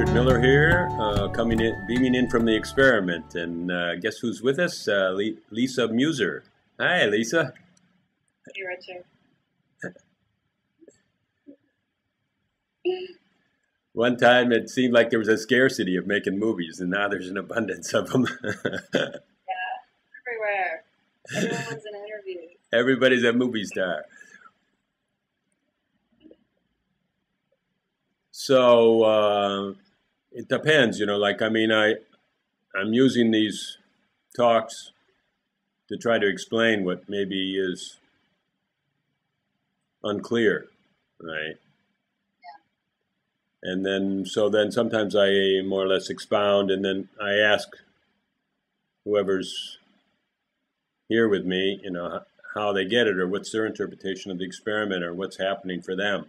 Richard Miller here, coming in, beaming in from the experiment. And guess who's with us? Lisa Muser. Hi, Lisa. Hey, Richard. One time it seemed like there was a scarcity of making movies, and now there's an abundance of them. Yeah, everywhere. Everyone's in interviews. Everybody's a movie star. So it depends, like, I'm using these talks to try to explain what maybe is unclear, right? And then sometimes I more or less expound, and then I ask whoever's here with me, how they get it, or what's their interpretation of the experiment, or what's happening for them.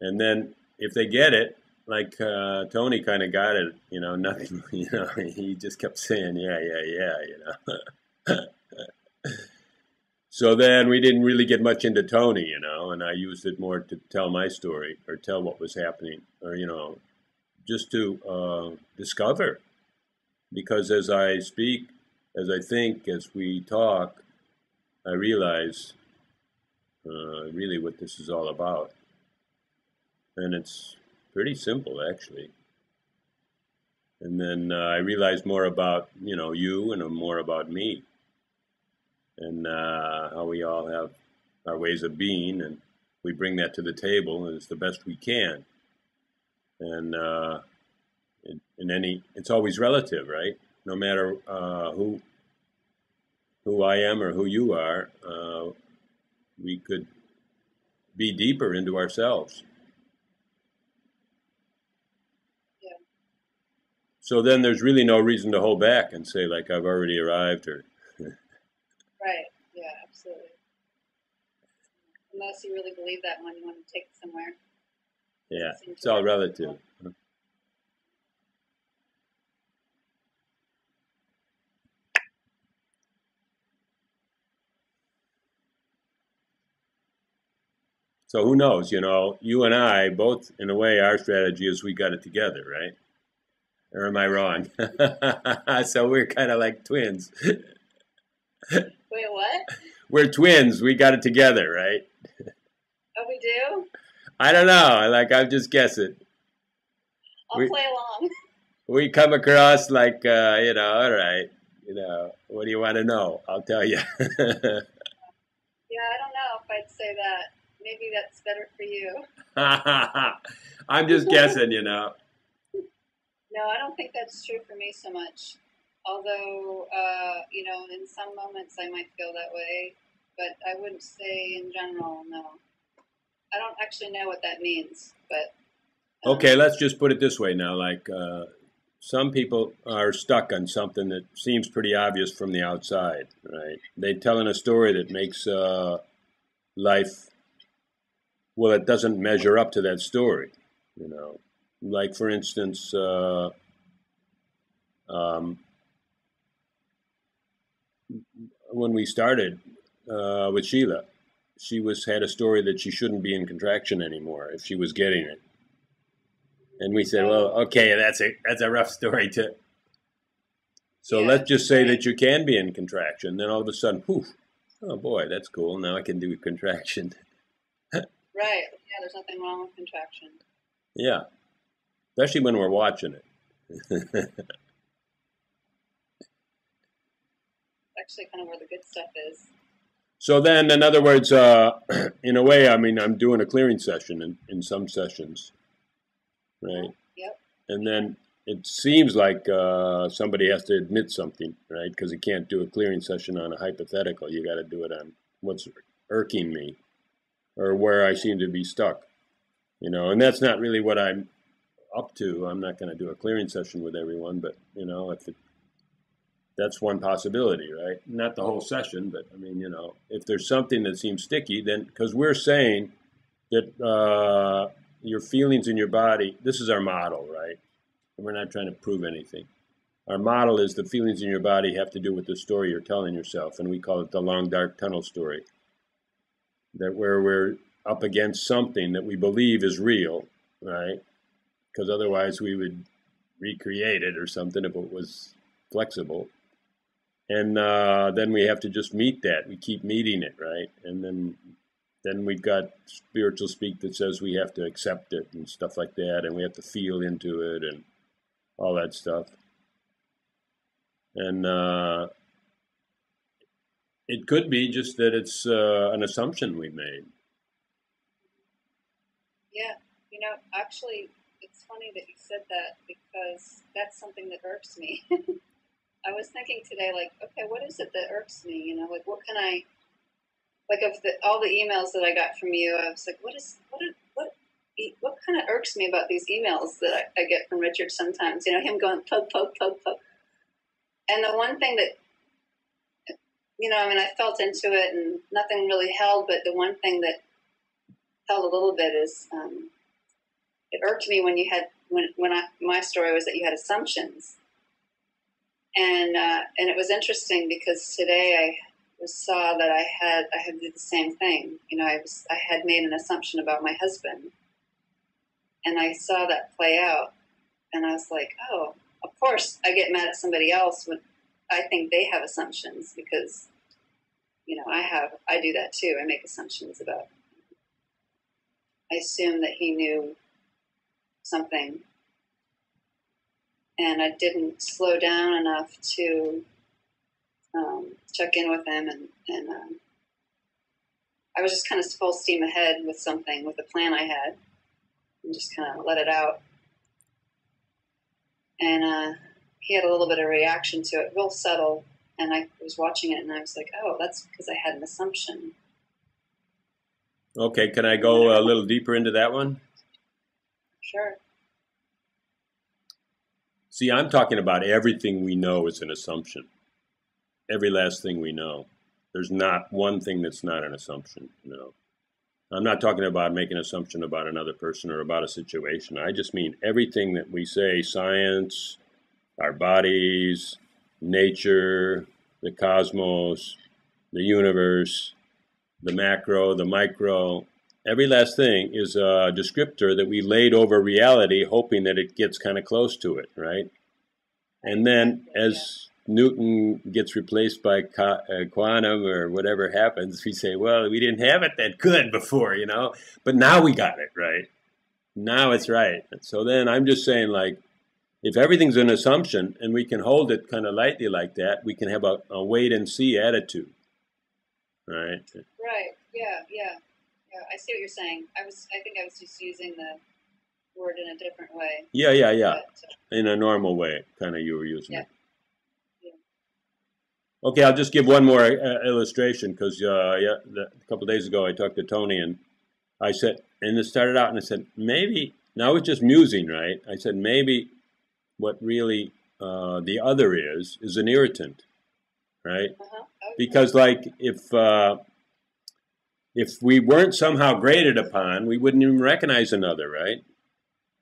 And then if they get it, like Tony kind of got it, nothing, he just kept saying, yeah. So then we didn't really get much into Tony, and I used it more to tell my story or tell what was happening, or, just to discover. Because as I speak, as I think, as we talk, I realize really what this is all about. And it's pretty simple, actually. And then I realize more about, you and more about me. And how we all have our ways of being, and we bring that to the table as the best we can. And it's always relative, right? No matter who I am or who you are, we could be deeper into ourselves. Yeah. So then there's really no reason to hold back and say, like, I've already arrived, or... Right. Yeah, absolutely. Unless you really believe that one, you want to take it somewhere. Yeah, it's all relative. So who knows, you and I both, in a way, our strategy is we got it together, right? Or am I wrong? So we're kind of like twins. Wait, what? We're twins. We got it together, right? Oh, we do? I don't know. I'm just guessing. I'll play along. We come across like, all right, what do you want to know? I'll tell you. Yeah, I don't know if I'd say that. Maybe that's better for you. I'm just guessing, No, I don't think that's true for me so much. Although, in some moments I might feel that way, but I wouldn't say in general, no. I don't actually know what that means, but... Okay, let's just put it this way now. Some people are stuck on something that seems pretty obvious from the outside, right? They're telling a story that makes life... Well, it doesn't measure up to that story, Like, for instance... when we started with Sheila, she had a story that she shouldn't be in contraction anymore if she was getting it, and we said, "Well, okay, that's a rough story too. So let's just say that you can be in contraction." Then all of a sudden, poof! Oh boy, that's cool. Now I can do contraction. Right? Yeah, there's nothing wrong with contraction. Yeah, especially when we're watching it. Actually kind of where the good stuff is. So then, in other words, in a way, I'm doing a clearing session in some sessions, right? Yep. And then it seems like somebody has to admit something, right? Because you can't do a clearing session on a hypothetical. You got to do it on what's irking me, or where I seem to be stuck, And that's not really what I'm up to. I'm not going to do a clearing session with everyone, but that's one possibility, right? Not the whole session, but if there's something that seems sticky, then, because we're saying that your feelings in your body, this is our model, right? And we're not trying to prove anything. Our model is the feelings in your body have to do with the story you're telling yourself, and we call it the long, dark tunnel story. That where we're up against something that we believe is real, right? because otherwise we would recreate it or something if it was flexible. And then we have to just meet that. We keep meeting it, right? And then we've got spiritual speak that says we have to accept it and stuff like that, and we have to feel into it and all that stuff. And it could be just that it's an assumption we made. Yeah, actually, it's funny that you said that because that's something that irks me. I was thinking today, like, okay, what is it that irks me? Like, what can I, like, of all the emails that I got from you, I was like, what kind of irks me about these emails that I get from Richard sometimes? Him going poke, poke, poke, poke. And the one thing that, I felt into it and nothing really held, but the one thing that held a little bit is it irked me my story was that you had assumptions. And it was interesting because today I saw that I had did the same thing. I had made an assumption about my husband, and I saw that play out, and I was like, oh, of course I get mad at somebody else when I think they have assumptions because, I do that too. I make assumptions I assume that he knew something, and I didn't slow down enough to check in with him, and I was just kind of full steam ahead with a plan I had, and just kind of let it out. And he had a little bit of reaction to it, real subtle, and I was watching it, and I was like, oh, that's because I had an assumption. Okay, can I go a little deeper into that one? Sure. See, I'm talking about everything we know is an assumption. Every last thing we know. There's not one thing that's not an assumption, I'm not talking about making an assumption about another person or about a situation. I just mean everything that we say, science, our bodies, nature, the cosmos, the universe, the macro, the micro, every last thing is a descriptor that we laid over reality, hoping that it gets kind of close to it, right? And then as Newton gets replaced by quantum or whatever happens, we say, well, we didn't have it that good before, but now we got it, right? Now it's right. So then I'm just saying, like, if everything's an assumption and we can hold it kind of lightly like that, we can have a wait and see attitude, right? Right. Yeah. I see what you're saying. I think I was just using the word in a different way. Yeah. But, in a normal way, kind of you were using it. Yeah. Okay, I'll just give one more illustration because a couple of days ago I talked to Tony and I said, and it started out and I said, maybe, now it's just musing, right? I said, maybe what really the other is an irritant, right? Uh-huh. Okay. Because like if we weren't somehow graded upon, we wouldn't even recognize another, right?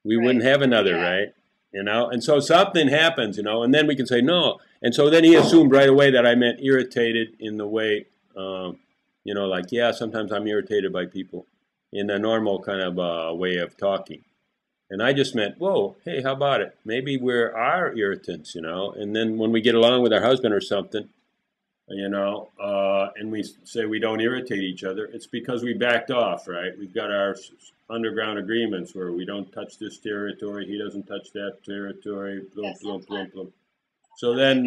We wouldn't have another, right? And so something happens, and then we can say no. And so then he assumed right away that I meant irritated in the way, like, yeah, sometimes I'm irritated by people in a normal kind of way of talking. And I just meant, whoa, hey, how about it? Maybe we are irritants, and then when we get along with our husband or something, and we say we don't irritate each other, it's because we backed off, right? We've got our underground agreements where we don't touch this territory, he doesn't touch that territory, plum. So then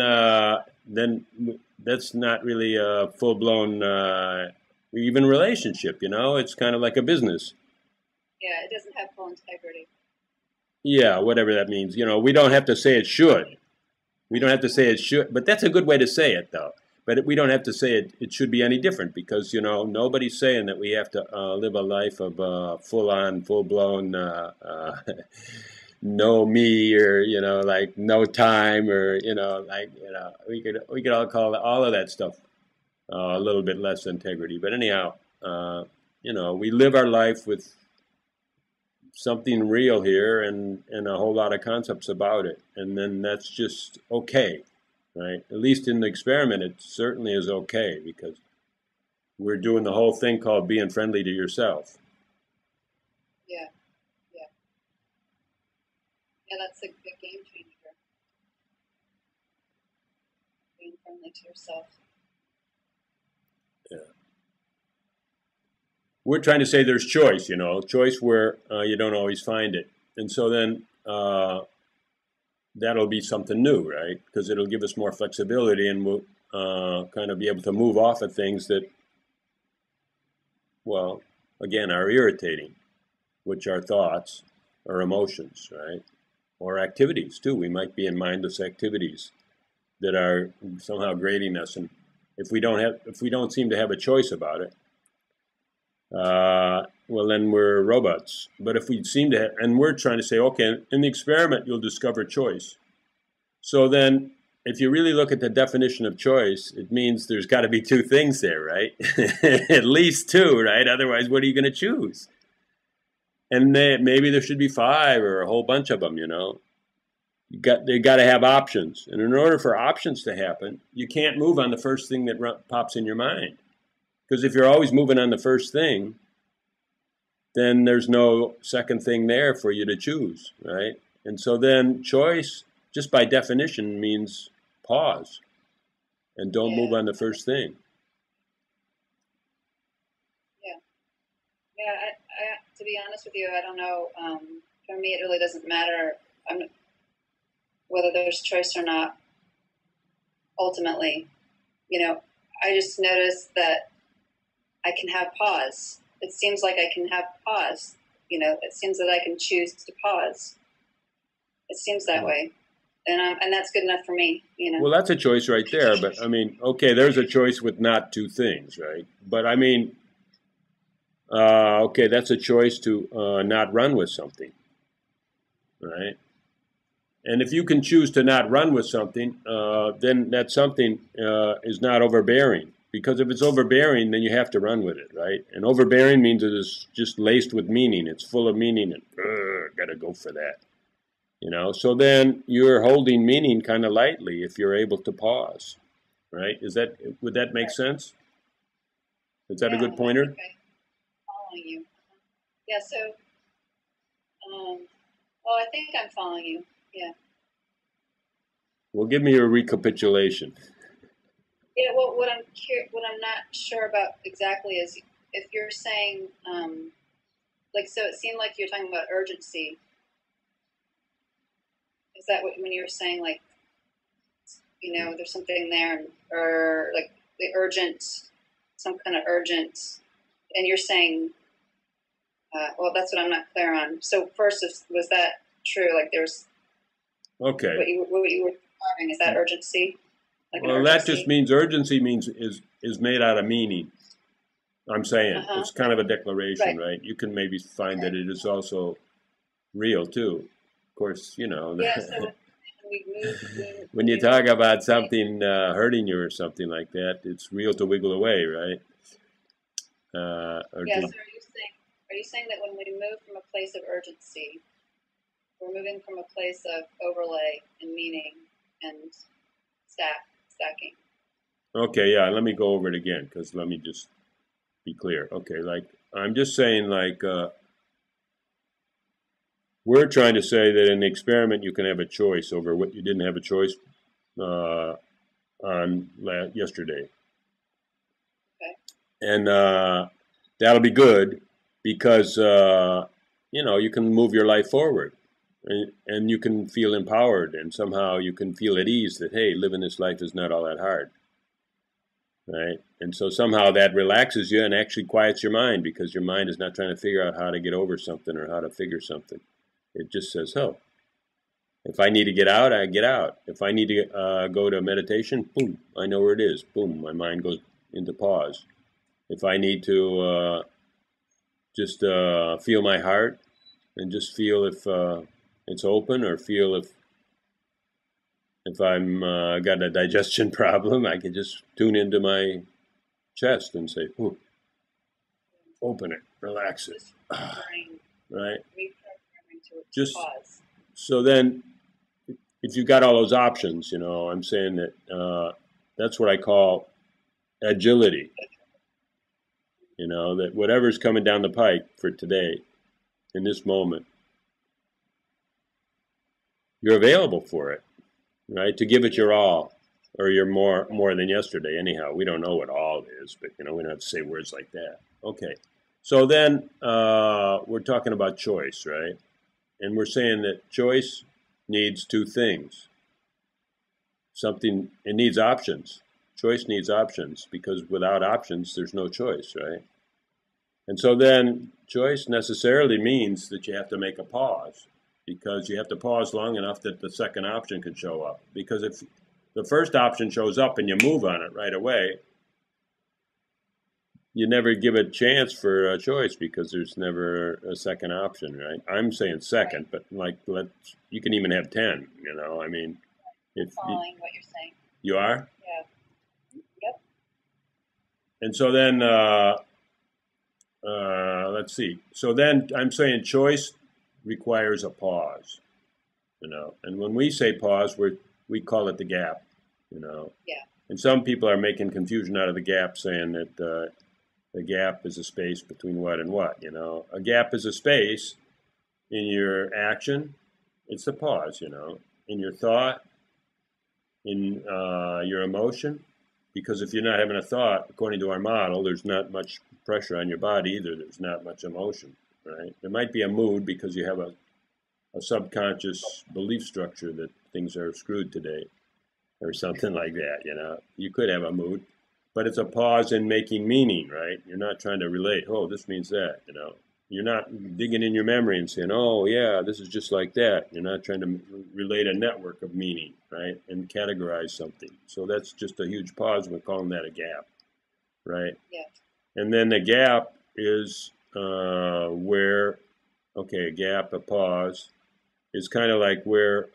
that's not really a full-blown even relationship, it's kind of like a business. Yeah, it doesn't have full integrity. Yeah, whatever that means. We don't have to say it should. We don't have to say it should, but that's a good way to say it, though. But we don't have to say it should be any different because, nobody's saying that we have to live a life of full-on, full-blown no me or, like no time or, we could all call all of that stuff a little bit less integrity. But anyhow, we live our life with something real here and a whole lot of concepts about it. And then that's just okay. Right? At least in the experiment, it certainly is okay because we're doing the whole thing called being friendly to yourself. Yeah. Yeah, that's a good game changer. Being friendly to yourself. Yeah. We're trying to say there's choice, choice where you don't always find it. And so then that'll be something new, right? Because it'll give us more flexibility and we'll kind of be able to move off of things that, well, again, are irritating, which are thoughts or emotions, right? Or activities too. We might be in mindless activities that are somehow grating us, and if we don't seem to have a choice about it, well, then we're robots. But if we seem to, and we're trying to say, okay, in the experiment, you'll discover choice. So then, if you really look at the definition of choice, it means there's got to be two things there, right? At least two, right? Otherwise, what are you going to choose? And maybe there should be five or a whole bunch of them, They got to have options. And in order for options to happen, you can't move on the first thing that pops in your mind. Because if you're always moving on the first thing, then there's no second thing there for you to choose, right? And so then choice, just by definition, means pause and don't move on the first thing. Yeah, to be honest with you, I don't know. For me, it really doesn't matter whether there's choice or not. Ultimately, I just noticed that I can have pause. It seems like I can have pause. It seems that I can choose to pause. It seems that way. And that's good enough for me, Well, that's a choice right there. But I mean, okay, there's a choice with not two things, right? But I mean, okay, that's a choice to not run with something, right? And if you can choose to not run with something, then that something is not overbearing. Because if it's overbearing, then you have to run with it, right? And overbearing means it is just laced with meaning. It's full of meaning, and gotta go for that. So then you're holding meaning kind of lightly if you're able to pause, right? Would that make sense? Is that a good pointer? I'm following you. Yeah. So, well, I think I'm following you. Yeah. Well, give me a recapitulation. Yeah. Well, what I'm not sure about exactly is if you're saying, so it seemed like you're talking about urgency. Is that when you were saying there's something there, or like the urgent, some kind of urgent, and you're saying, well, that's what I'm not clear on. So first, was that true? Like there's, okay, what you were describing, is that urgency? Well, that just means urgency is made out of meaning. I'm saying it's kind of a declaration, right? You can maybe find that it is also real too. Of course, Yeah, so when you talk about something hurting you or something like that, it's real to wiggle away, right? So are you saying that when we move from a place of urgency, we're moving from a place of overlay and meaning and stacking? Okay, yeah. Let me go over it again because let me just be clear. Okay, I'm just saying, we're trying to say that in the experiment you can have a choice over what you didn't have a choice on yesterday. Okay. And that'll be good because you can move your life forward, and you can feel empowered, and somehow you can feel at ease that, hey, living this life is not all that hard, right? And so somehow that relaxes you and actually quiets your mind, because your mind is not trying to figure out how to get over something or how to figure something. It just says, oh, if I need to get out, I get out. If I need to go to meditation, boom, I know where it is. Boom, my mind goes into pause. If I need to just feel my heart and just feel if it's open, or feel if I'm got a digestion problem, I can just tune into my chest and say, ooh, open it, relax it, right? Just pause. So then, if you've got all those options, I'm saying that that's what I call agility. That whatever's coming down the pike for today, in this moment, you're available for it, right? To give it your all, or you're more than yesterday. Anyhow, we don't know what all is, but we don't have to say words like that. Okay. So then we're talking about choice, right? And we're saying that choice needs two things. It needs options. Choice needs options, because without options, there's no choice, right? And so then choice necessarily means that you have to make a pause, because you have to pause long enough that the second option can show up. Because if the first option shows up and you move on it right away, you never give a chance for a choice, because there's never a second option, right? I'm saying second, but you can even have 10, I mean, if following what you're saying. You are? Yeah. Yep. And so then, let's see. So then I'm saying choice requires a pause, and when we say pause, we call it the gap, Yeah. And some people are making confusion out of the gap, saying that the gap is a space between what and what, A gap is a space in your action. It's a pause, in your thought, in your emotion. Because if you're not having a thought, according to our model, there's not much pressure on your body either. There's not much emotion, right? There might be a mood because you have a subconscious belief structure that things are screwed today or something like that, You could have a mood, but it's a pause in making meaning, right? You're not trying to relate, oh, this means that, You're not digging in your memory and saying, oh, yeah, this is just like that. You're not trying to relate a network of meaning, right, and categorize something. So that's just a huge pause. We're calling that a gap, right? Yeah. And then the gap is a gap, a pause, is kind of like where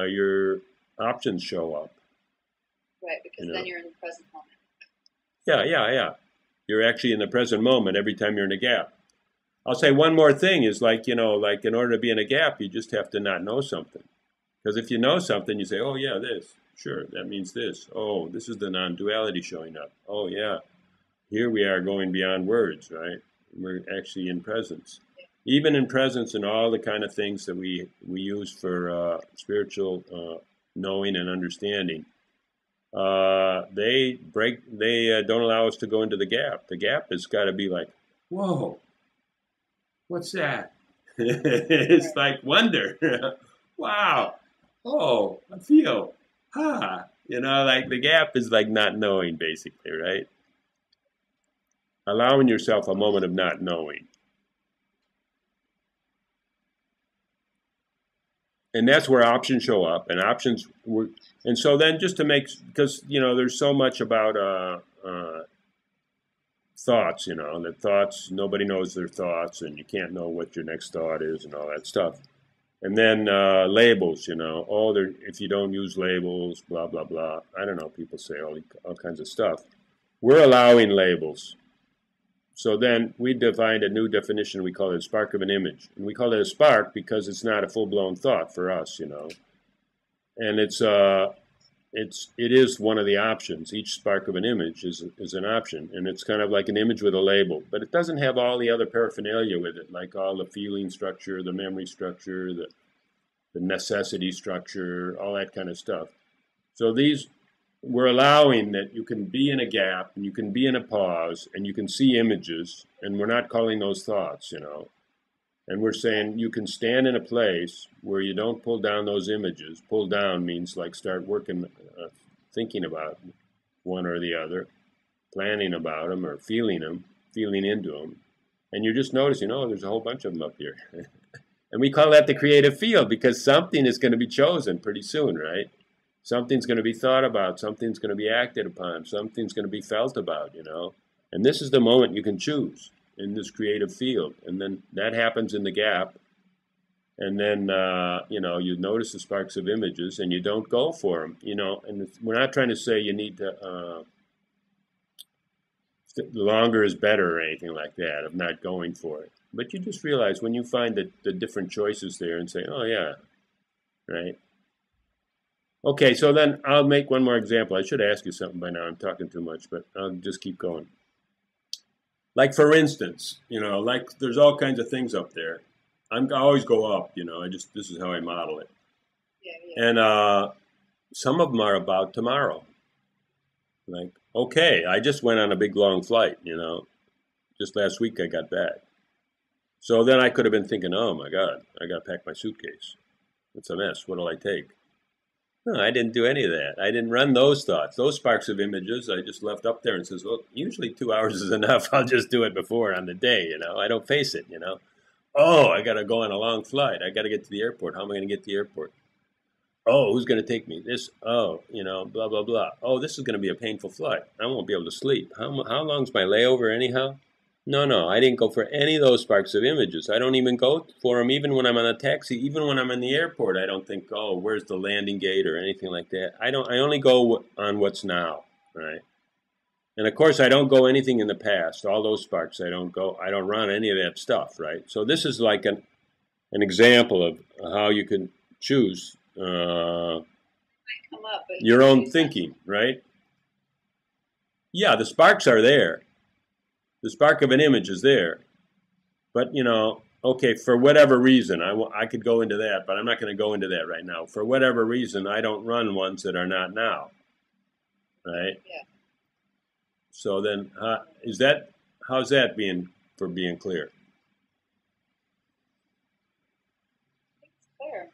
your options show up. Right, because then you're in the present moment. Yeah. You're actually in the present moment every time you're in a gap. I'll say one more thing is like in order to be in a gap, you just have to not know something. Because if you know something, you say, oh, yeah, this. Sure, that means this. Oh, this is the non-duality showing up. Oh, yeah, here we are going beyond words, right? We're actually in presence. Even in presence and all the kind of things that we use for spiritual knowing and understanding, they don't allow us to go into the gap. The gap has got to be like, whoa. What's that? It's like wonder. Wow. Oh, I feel. Like the gap is like not knowing, basically, right? Allowing yourself a moment of not knowing. And that's where options show up, and and so then just to make, because, there's so much about thoughts, that thoughts, nobody knows their thoughts, and you can't know what your next thought is and all that stuff. And then labels, if you don't use labels, blah, blah, blah. I don't know, people say all kinds of stuff. We're allowing labels. So then we defined a new definition. We call it a spark of an image. And we call it a spark because it's not a full-blown thought for us, And it is one of the options. Each spark of an image is an option, and it's kind of like an image with a label, but it doesn't have all the other paraphernalia with it, like all the feeling structure, the memory structure, the necessity structure, all that kind of stuff. So we're allowing that you can be in a gap, and you can be in a pause, and you can see images, and we're not calling those thoughts, And we're saying you can stand in a place where you don't pull down those images. Pull down means like start working, thinking about one or the other, planning about them or feeling into them. And you're just noticing, oh, there's a whole bunch of them up here. And we call that the creative field because something is going to be chosen pretty soon, right? Something's going to be thought about. Something's going to be acted upon. Something's going to be felt about, And this is the moment you can choose in this creative field, and then that happens in the gap, and then you notice the sparks of images, and you don't go for them, and we're not trying to say you need to longer is better or anything like that, of not going for it, but you just realize when you find the different choices there and say, oh yeah, right. Okay, so then I'll make one more example. I should ask you something by now. I'm talking too much, but I'll just keep going. Like, for instance, like there's all kinds of things up there. I always go up, this is how I model it. yeah. And some of them are about tomorrow. Like, okay, I just went on a big long flight, just last week I got back. So then I could have been thinking, oh my God, I got to pack my suitcase. It's a mess. What'll I take? No, I didn't do any of that. I didn't run those thoughts, those sparks of images. I just left up there and says, well, usually 2 hours is enough. I'll just do it before on the day, I don't face it. Oh, I got to go on a long flight. I got to get to the airport. How am I going to get to the airport? Oh, who's going to take me? This, blah, blah, blah. Oh, this is going to be a painful flight. I won't be able to sleep. How long's my layover anyhow? No, I didn't go for any of those sparks of images. I don't even go for them even when I'm on a taxi, even when I'm in the airport. I don't think, oh, where's the landing gate or anything like that. I only go on what's now, right? And of course, I don't go anything in the past. All those sparks, I don't run any of that stuff, right? So this is like an example of how you can choose Come up, but your own thinking, right? Yeah, the sparks are there. The spark of an image is there. But, okay, for whatever reason, I could go into that, but I'm not going to go into that right now. For whatever reason, I don't run ones that are not now, right? Yeah. So then, how's that being clear? It's clear.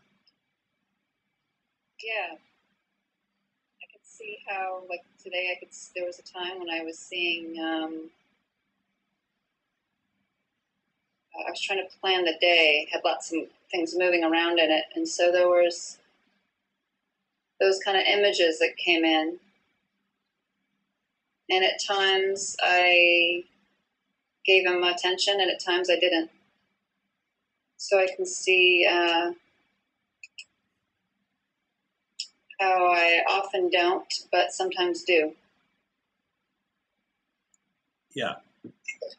Yeah. I could see how, like today, there was a time when I was seeing, I was trying to plan the day, had lots of things moving around in it, and so there was those kind of images that came in, and at times I gave them attention, and at times I didn't. So I can see how I often don't, but sometimes do. Yeah.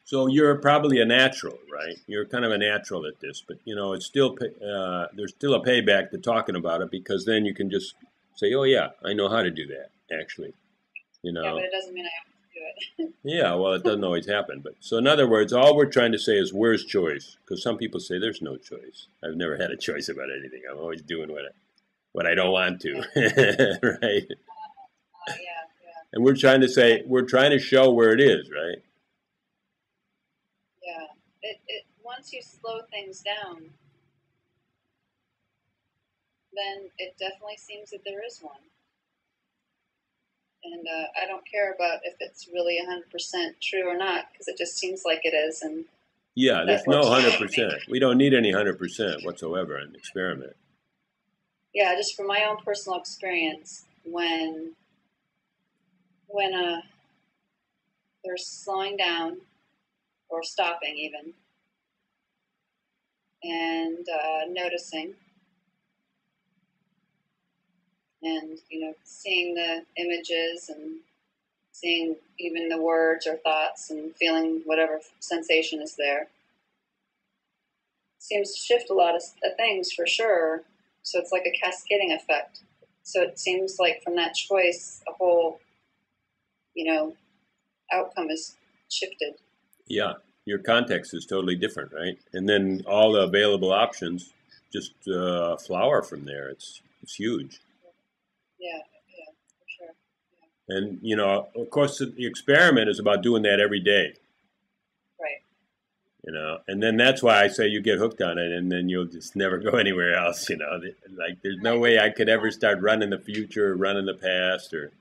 So you're probably a natural, right? You're kind of a natural at this, but it's still there's still a payback to talking about it, because then you can just say, "Oh yeah, I know how to do that." Actually, Yeah, but it doesn't mean I have to do it. Yeah, well, it doesn't always happen, but so in other words, all we're trying to say is where's choice? Because some people say there's no choice. I've never had a choice about anything. I'm always doing what I don't want to, right? Yeah. And we're trying to show where it is, right? Yeah. It once you slow things down, then it definitely seems that there is one. And I don't care about if it's really 100% true or not, because it just seems like it is. And yeah, there's no 100%. We don't need any 100% whatsoever in an experiment. Yeah, just from my own personal experience, when they're slowing down or stopping even, and noticing, and seeing the images and seeing even the words or thoughts and feeling whatever sensation is there, seems to shift a lot of things for sure. So it's like a cascading effect. So it seems like from that choice, a whole, outcome is shifted. Yeah, your context is totally different, right? And then all the available options just flower from there. It's huge. Yeah, for sure. Yeah. And of course, the experiment is about doing that every day. Right. And then that's why I say you get hooked on it, and then you'll just never go anywhere else. Like there's no way I could ever start running the future, or running the past, or.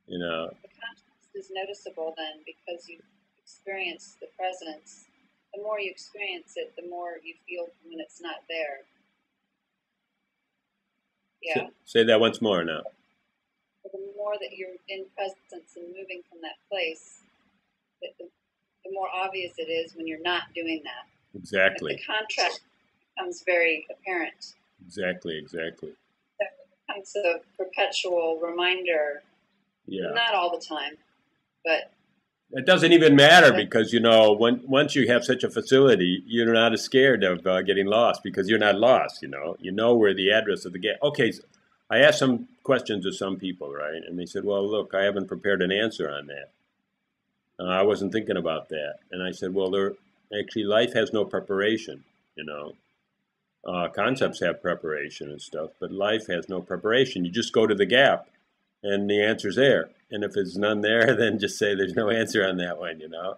The contrast is noticeable then, because you experience the presence. The more you experience it, the more you feel when it's not there. Yeah. Say that once more now. The more that you're in presence and moving from that place, the more obvious it is when you're not doing that. Exactly. The contrast becomes very apparent. Exactly. That becomes a perpetual reminder. Yeah. Not all the time, but it doesn't even matter, because once you have such a facility, you're not as scared of getting lost, because you're not lost. You know where the address of the gate. Okay, so I asked some questions to some people, right, and they said, "Well, look, I haven't prepared an answer on that. I wasn't thinking about that." And I said, "Well, actually, life has no preparation. Concepts have preparation and stuff, but life has no preparation. You just go to the gap, and the answer's there. And if there's none there, then just say there's no answer on that one, you know,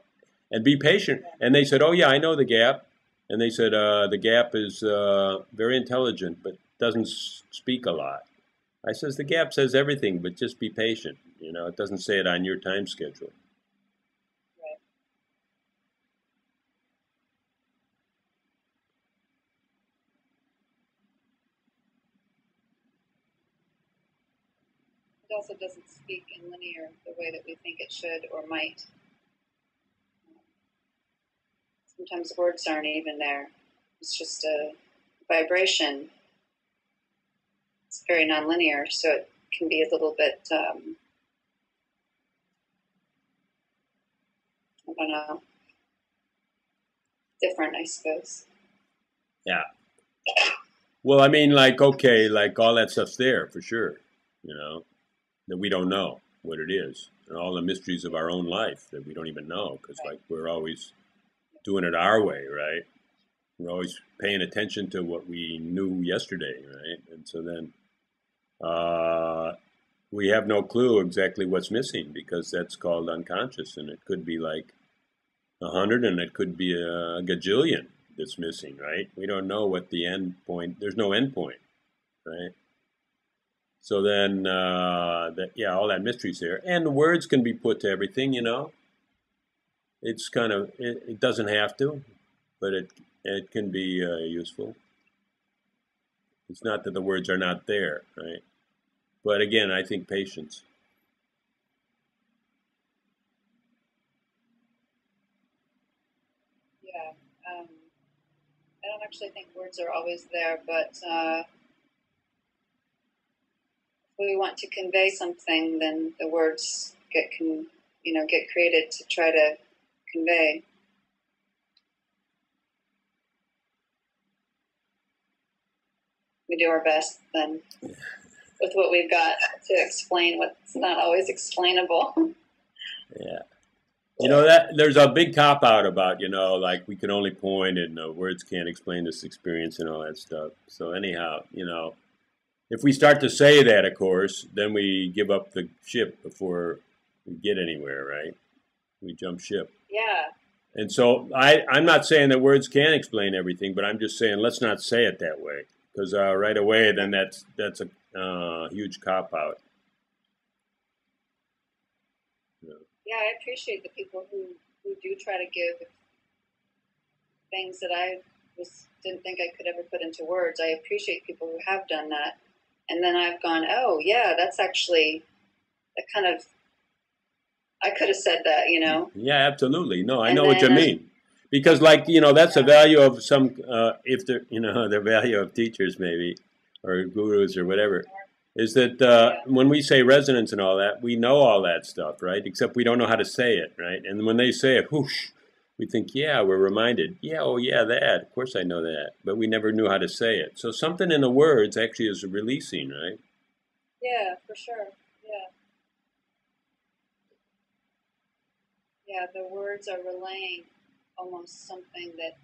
and be patient. And they said, "Oh yeah, I know the gap," and they said the gap is very intelligent, but doesn't speak a lot. I says the gap says everything, but just be patient. You know, it doesn't say it on your time schedule. Right. It also doesn't speak in linear the way that we think it should or might. Sometimes words aren't even there. It's just a vibration. It's very nonlinear, so it can be a little bit, I don't know, different, I suppose. Yeah. Well, I mean, like, okay, like all that stuff's there for sure, you know, that we don't know what it is, and all the mysteries of our own life that we don't even know, because Right. like we're always doing it our way, right? We're always paying attention to what we knew yesterday, right? And so then uh, we have no clue exactly what's missing because that's called unconscious, and it could be like 100, and it could be a gajillion that's missing, right? We don't know what the end point. There's no end point, right? So then, that yeah, all that mystery's there, and the words can be put to everything. You know, it's kind of it doesn't have to, but it can be useful. It's not that the words are not there, right? But again, I think patience. Yeah. I don't actually think words are always there, but if we want to convey something, then the words get created to try to convey. We do our best then with what we've got to explain what's not always explainable. Yeah. You know that there's a big cop out about, like we can only point and words can't explain this experience and all that stuff. So anyhow, if we start to say that, of course, then we give up the ship before we get anywhere, right? We jump ship. Yeah. And so I'm not saying that words can explain everything, but I'm just saying let's not say it that way, because right away then that's a huge cop out. Yeah, I appreciate the people who do try to give things that I didn't think I could ever put into words. I appreciate people who have done that, and then I've gone, oh yeah, that's actually a kind of I could have said that. Yeah, absolutely. No, I And know what you then mean. Because, like, that's the value of some, if they're, the value of teachers maybe, or gurus or whatever, is that yeah, when we say resonance and all that, we know all that stuff, right? Except we don't know how to say it, right? And when they say it, whoosh, we think, yeah, we're reminded, yeah, oh, yeah, that. Of course I know that. But we never knew how to say it. So something in the words actually is releasing, right? yeah, for sure, yeah, yeah. The words are relaying almost something that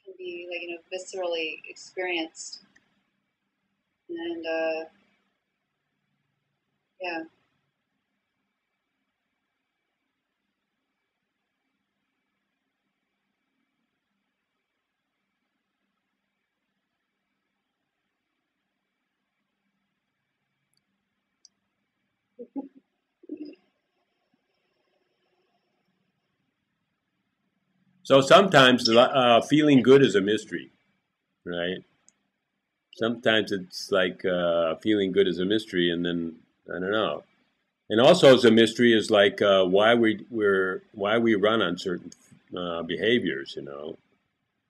can be like viscerally experienced, and yeah. So sometimes feeling good is a mystery, right? Sometimes it's like feeling good is a mystery, and then I don't know. And also, as a mystery is like why we run on certain behaviors.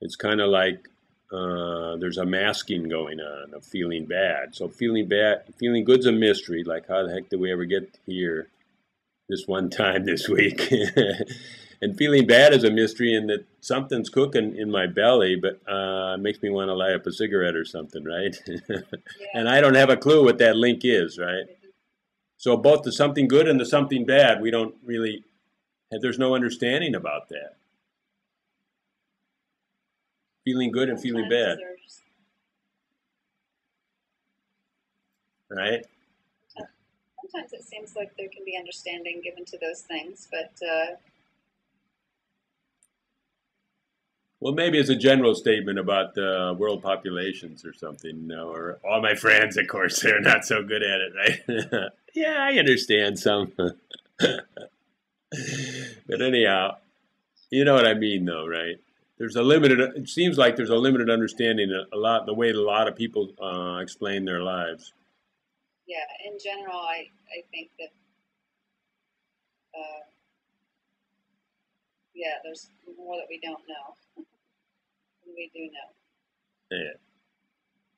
It's kind of like there's a masking going on of feeling bad. So feeling good's a mystery. Like how the heck did we ever get here this one time this week? And feeling bad is a mystery in that something's cooking in my belly, but it makes me want to light up a cigarette or something, right? Yeah, And I don't have a clue what that link is, right? So both the something good and the something bad, we don't really, there's no understanding about that. feeling good and feeling bad, right? Sometimes it seems like there can be understanding given to those things, but Well, maybe it's a general statement about world populations or something, or all my friends, of course, they're not so good at it, right? Yeah, I understand some. But anyhow, you know what I mean, though, right? There's a limited. It seems like there's a limited understanding a lot the way a lot of people explain their lives. yeah, in general, I think that uh, yeah, there's more that we don't know than we do know. Yeah.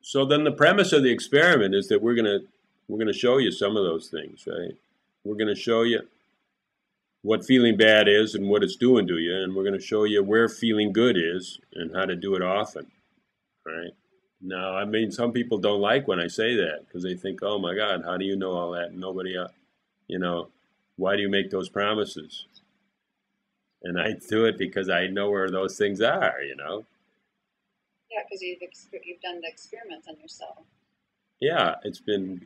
So then the premise of the experiment is that we're gonna show you some of those things, right? We're gonna show you what feeling bad is and what it's doing to you, and we're gonna show you where feeling good is and how to do it often, right? Now, I mean, some people don't like when I say that because they think, "Oh my God, how do you know all that?" And nobody, you know, why do you make those promises? And I do it because I know where those things are, you know. Yeah, because you've done the experiment on yourself. Yeah, it's going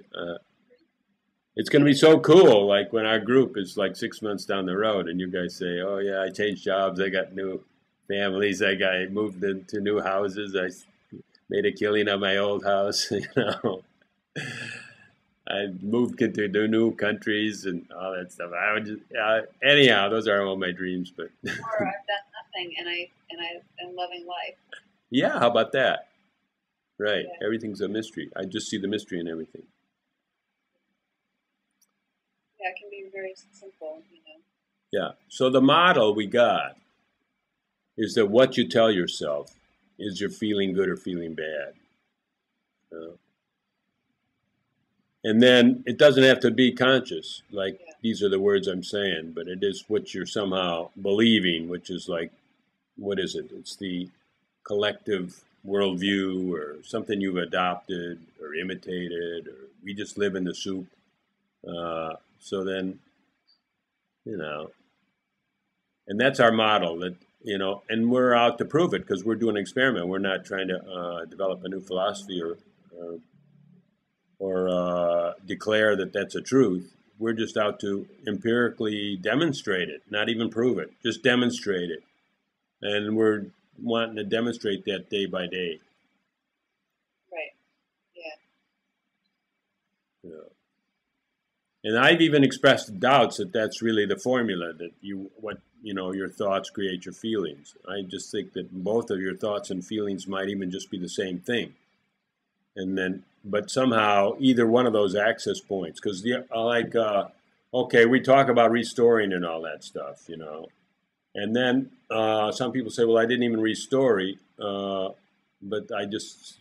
to be so cool. Like when our group is like 6 months down the road, and you guys say, "Oh yeah, I changed jobs. I got new families. I moved into new houses. I made a killing on my old house." You know, I moved into new countries and all that stuff. I would just, anyhow, those are all my dreams. But Or I've done nothing, and I am loving life. yeah, how about that? Right, Yeah. everything's a mystery. I just see the mystery in everything. Yeah, it can be very simple, you know. Yeah. So the model we got is that what you tell yourself is you're feeling good or feeling bad. Uh, and then it doesn't have to be conscious, like Yeah. these are the words I'm saying, but it is what you're somehow believing, which is like, what is it? It's the collective worldview or something you've adopted or imitated, or we just live in the soup. So then, you know, and that's our model that, you know, and we're out to prove it because we're doing an experiment. We're not trying to develop a new philosophy or declare that that's a truth. We're just out to empirically demonstrate it, not even prove it, just demonstrate it. And we're wanting to demonstrate that day by day. Right. Yeah. You know. And I've even expressed doubts that that's really the formula that your thoughts create your feelings. I just think that both of your thoughts and feelings might even just be the same thing. And then, but somehow either one of those access points, because okay, we talk about restoring and all that stuff, you know. And then some people say, well, I didn't even restore, but I just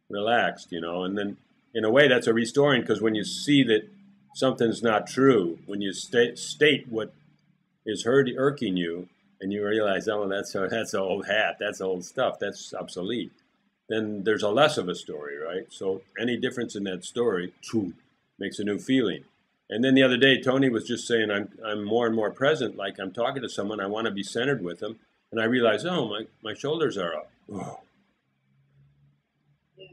relaxed, you know. And then in a way that's a restoring because when you see that something's not true, when you state what is irking you, and you realize, oh, that's an old hat, that's old stuff, that's obsolete, then there's a less of a story, right? So any difference in that story makes a new feeling. And then the other day, Tony was just saying, I'm more and more present, like I'm talking to someone, I want to be centered with them, and I realize, oh, my shoulders are up. Oh. Yeah.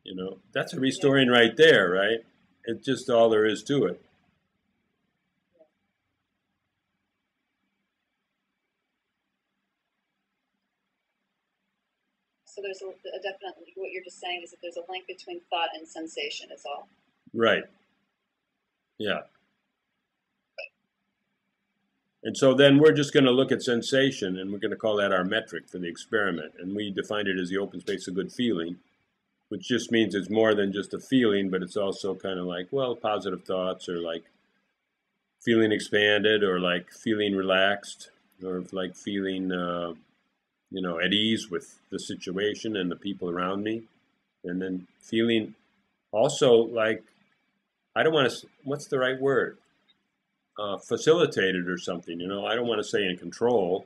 You know, that's a restoring right there, right? It's just all there is to it. So there's a definitely, what you're just saying is that there's a link between thought and sensation, is all. Right. Yeah. And so then we're just going to look at sensation, and we're going to call that our metric for the experiment. And we defined it as the open space of good feeling, which just means it's more than just a feeling, but it's also kind of like, well, positive thoughts, or like feeling expanded, or like feeling relaxed, or like feeling, at ease with the situation and the people around me. And then feeling also like, I don't want to, what's the right word? Facilitated or something, you know. I don't want to say in control,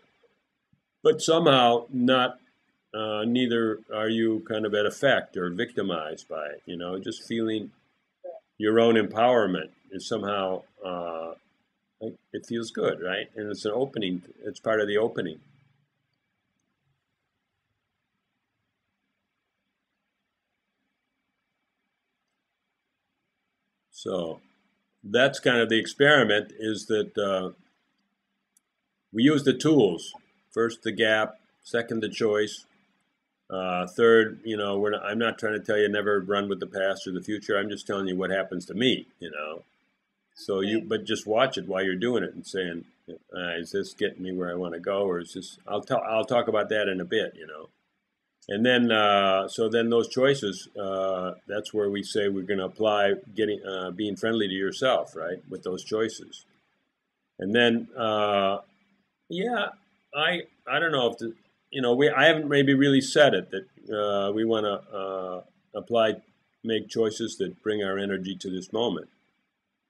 but somehow not, neither are you kind of at effect or victimized by it, you know. Just feeling your own empowerment is somehow, it feels good, right? And it's an opening, it's part of the opening. So that's kind of the experiment, is that we use the tools. First, the gap. Second, the choice. Third, I'm not trying to tell you never run with the past or the future. I'm just telling you what happens to me, So but just watch it while you're doing it and saying, is this getting me where I want to go, or is this? I'll talk about that in a bit, And then, so then those choices, that's where we say we're going to apply being friendly to yourself, right, with those choices. And then, yeah, I don't know if I haven't maybe really said it, that we want to make choices that bring our energy to this moment.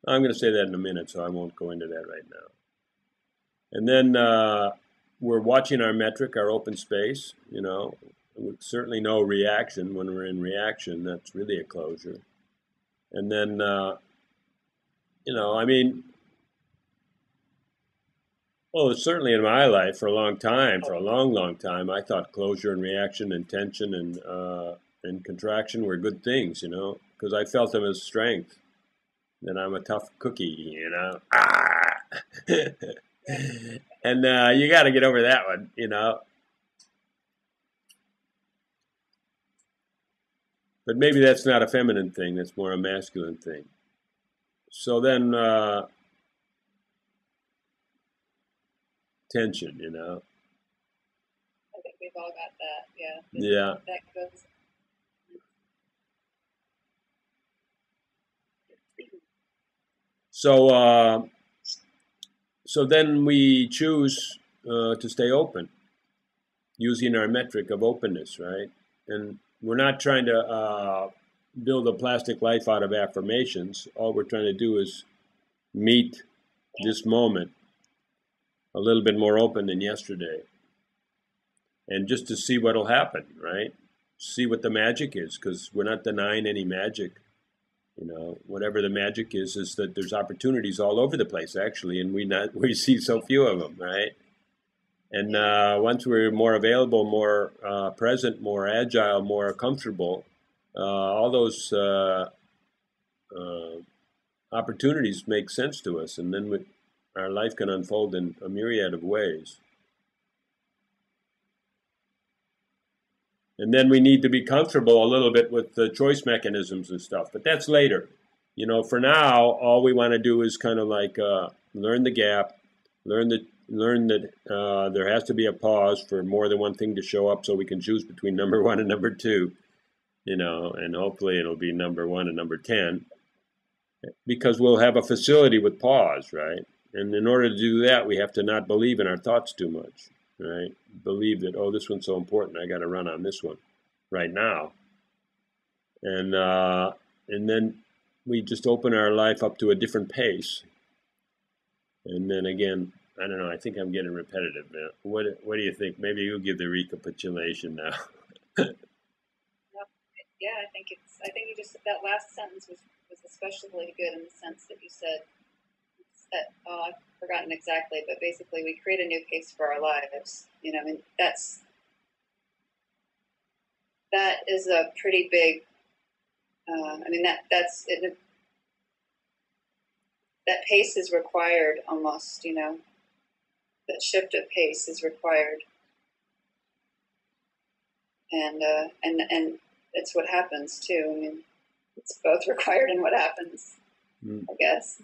I'm going to say that in a minute, so I won't go into that right now. And then we're watching our metric, our open space, with certainly no reaction. When we're in reaction, that's really a closure. And then, certainly in my life for a long time, I thought closure and reaction and tension and contraction were good things, because I felt them as strength. That I'm a tough cookie, And you got to get over that one, But maybe that's not a feminine thing. That's more a masculine thing. So then, tension, I think we've all got that, yeah. Yeah. That goes. So then we choose to stay open, using our metric of openness, right? And we're not trying to build a plastic life out of affirmations. All we're trying to do is meet this moment a little bit more open than yesterday. And just to see what'll happen, right? See what the magic is, because we're not denying any magic. Whatever the magic is that there's opportunities all over the place, actually, and we see so few of them, right? And once we're more available, more present, more agile, more comfortable, all those opportunities make sense to us, and then our life can unfold in a myriad of ways. And then we need to be comfortable a little bit with the choice mechanisms and stuff, but that's later. For now, all we want to do is kind of like learn the gap, learn that there has to be a pause for more than one thing to show up, so we can choose between number 1 and number 2, and hopefully it'll be number 1 and number 10, because we'll have a facility with pause, right? And in order to do that, we have to not believe in our thoughts too much. Right? Believe that, this one's so important, I got to run on this one right now. And then we just open our life up to a different pace. And then again, I don't know, I think I'm getting repetitive now. What do you think? Maybe you'll give the recapitulation now. Yeah, I think you just, that last sentence was especially good in the sense that you said that, I've forgotten exactly, but basically we create a new pace for our lives. That is a pretty big, that's it. That pace is required almost, that shift of pace is required. And it's what happens too. It's both required and what happens, I guess.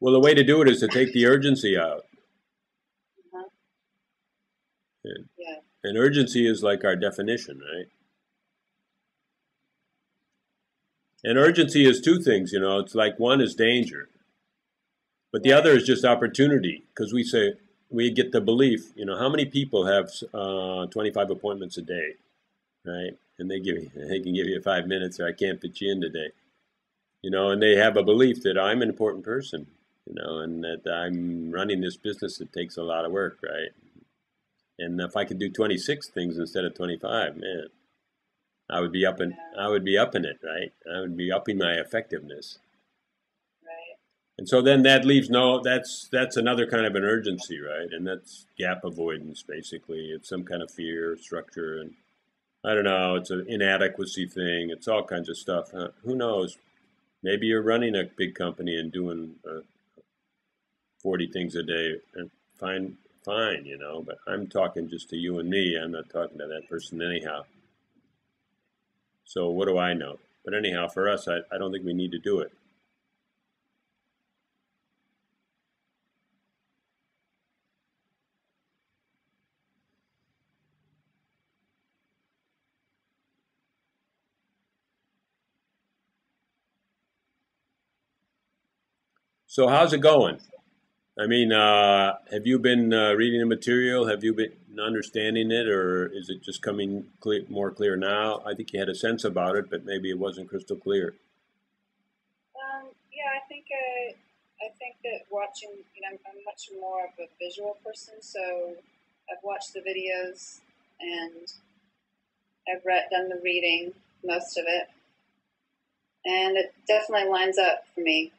Well, the way to do it is to take the urgency out. Uh-huh. Yeah. And urgency is like our definition, right? And urgency is two things, It's like one is danger, but the other is just opportunity. Because we get the belief, how many people have 25 appointments a day, right? And they can give you 5 minutes, or I can't fit you in today, and they have a belief that I'm an important person. And that I'm running this business that takes a lot of work, right? And if I could do 26 things instead of 25, man, I would be upping it, right? I would be upping my effectiveness. Right. And so then that leaves that's another kind of an urgency, right? And that's gap avoidance, basically. It's some kind of fear structure, and I don't know. It's an inadequacy thing. It's all kinds of stuff. Who knows? Maybe you're running a big company and doing 40 things a day, and fine, you know. But I'm talking just to you and me. I'm not talking to that person anyhow. So what do I know? But anyhow, for us, I don't think we need to do it. So how's it going? I mean, have you been reading the material? Have you been understanding it, or is it just coming more clear now? I think you had a sense about it, but maybe it wasn't crystal clear. Yeah, I think that watching, I'm much more of a visual person, so I've watched the videos and I've done the reading, most of it, and it definitely lines up for me.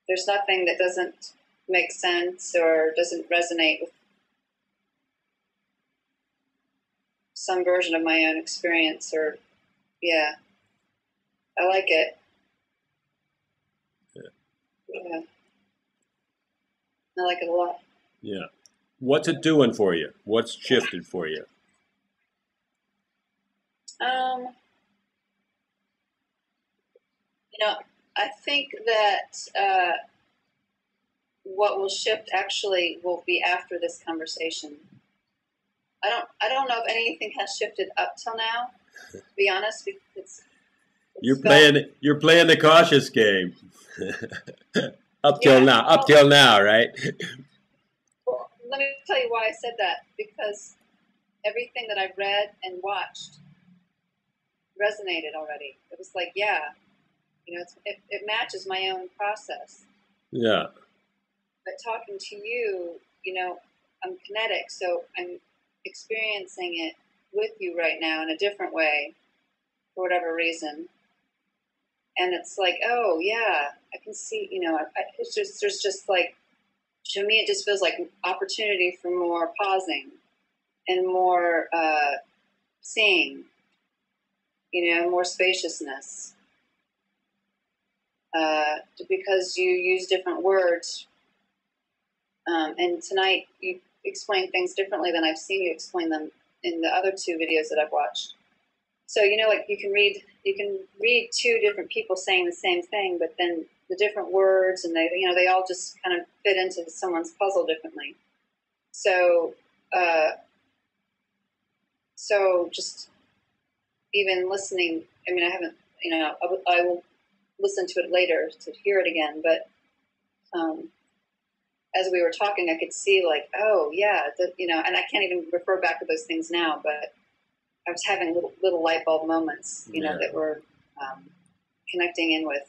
There's nothing that doesn't make sense or doesn't resonate with some version of my own experience, or yeah, I like it. Yeah, I like it a lot. Yeah. What's it doing for you? What's shifted for you? Um, I think that what will shift actually will be after this conversation. I don't know if anything has shifted up till now, to be honest, because You're playing the cautious game. Up yeah. till now, right? Well, let me tell you why I said that. Because everything that I've read and watched resonated already. It was like, yeah, it matches my own process. Yeah. But talking to you, I'm kinetic, so I'm experiencing it with you right now in a different way for whatever reason. And it's like, oh yeah, I can see. It's just there's just like, to me, it just feels like an opportunity for more pausing and more seeing. More spaciousness. Because you use different words, and tonight you explain things differently than I've seen you explain them in the other two videos that I've watched. So like you can read two different people saying the same thing, but then the different words, and they all just kind of fit into someone's puzzle differently. So just even listening. I mean, I haven't. I will listen to it later to hear it again, but as we were talking, I could see like, oh yeah, and I can't even refer back to those things now, but I was having little light bulb moments, that were connecting in with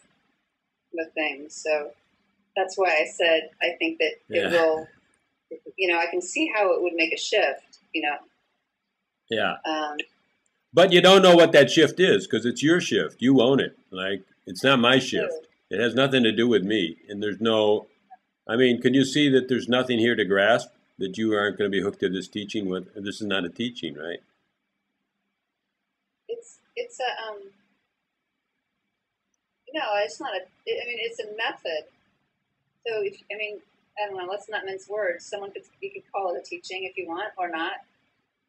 things. So that's why I said I think that it will. I can see how it would make a shift. Yeah. But you don't know what that shift is because it's your shift. You own it. Like, it's not my shift. It has nothing to do with me. And there's no, I mean, can you see that there's nothing here to grasp, that you aren't going to be hooked to this teaching with? This is not a teaching, right? It's a, no, it's not it's a method. So, I don't know, let's not mince words. You could call it a teaching if you want or not.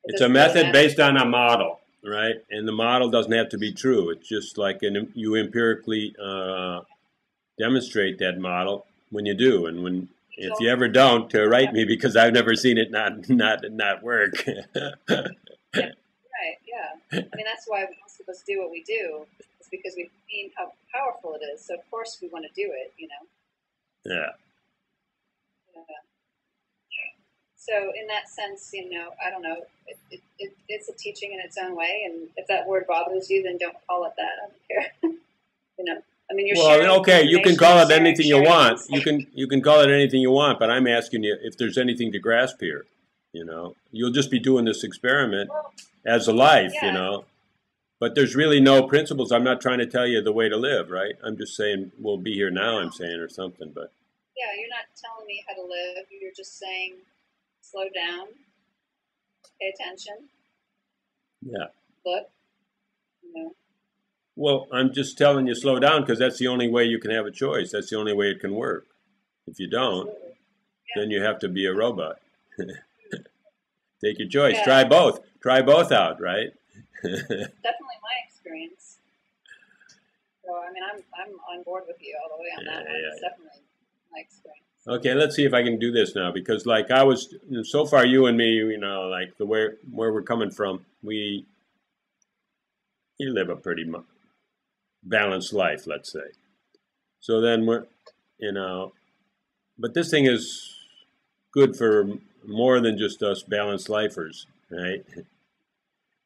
It's a method based on a model. Right, and the model doesn't have to be true. It's just like you empirically demonstrate that model when you do, and if you ever don't, write me because I've never seen it not work. Right. Yeah. I mean, that's why most of us do what we do. It's because we've seen how powerful it is. So of course we want to do it. Yeah. So in that sense, I don't know. It's a teaching in its own way, and if that word bothers you, then don't call it that. I don't care. I mean, okay. You can call it anything you want. You can call it anything you want, but I'm asking you if there's anything to grasp here. You'll just be doing this experiment as a life. Yeah. But there's really no principles. I'm not trying to tell you the way to live, right? I'm just saying we'll be here now. I'm saying or something, but yeah, you're not telling me how to live. You're just saying, slow down, pay attention. Yeah. Look. Well, I'm just telling you, slow down, because that's the only way you can have a choice. That's the only way it can work. If you don't, Absolutely. Yeah. then you have to be a robot. Take your choice. Yeah. Try both. Try both out, right? Definitely my experience. So I mean, I'm on board with you all the way on that one. It's definitely my experience. Okay, let's see if I can do this now, because like I was so far, you and me, you know, like the where we're coming from, we you live a pretty balanced life, let's say. So then we're, you know, but this thing is good for more than just us balanced lifers, right?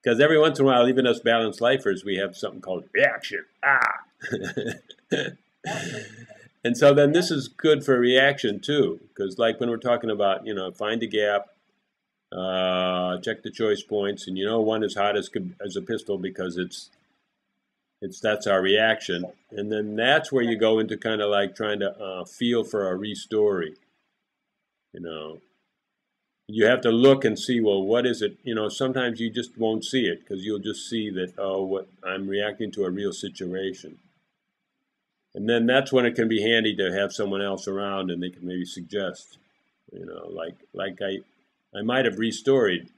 Because every once in a while, even us balanced lifers, we have something called reaction. And so then this is good for reaction too, because like when we're talking about, you know, find a gap, check the choice points, and you know one is hot as a pistol because it's that's our reaction, and then that's where you go into kind of like trying to feel for a re-story. You know, you have to look and see, well, what is it? You know, sometimes you just won't see it because you'll just see that, oh, what I'm reacting to a real situation. And then that's when it can be handy to have someone else around and they can maybe suggest, you know, like I might have restoried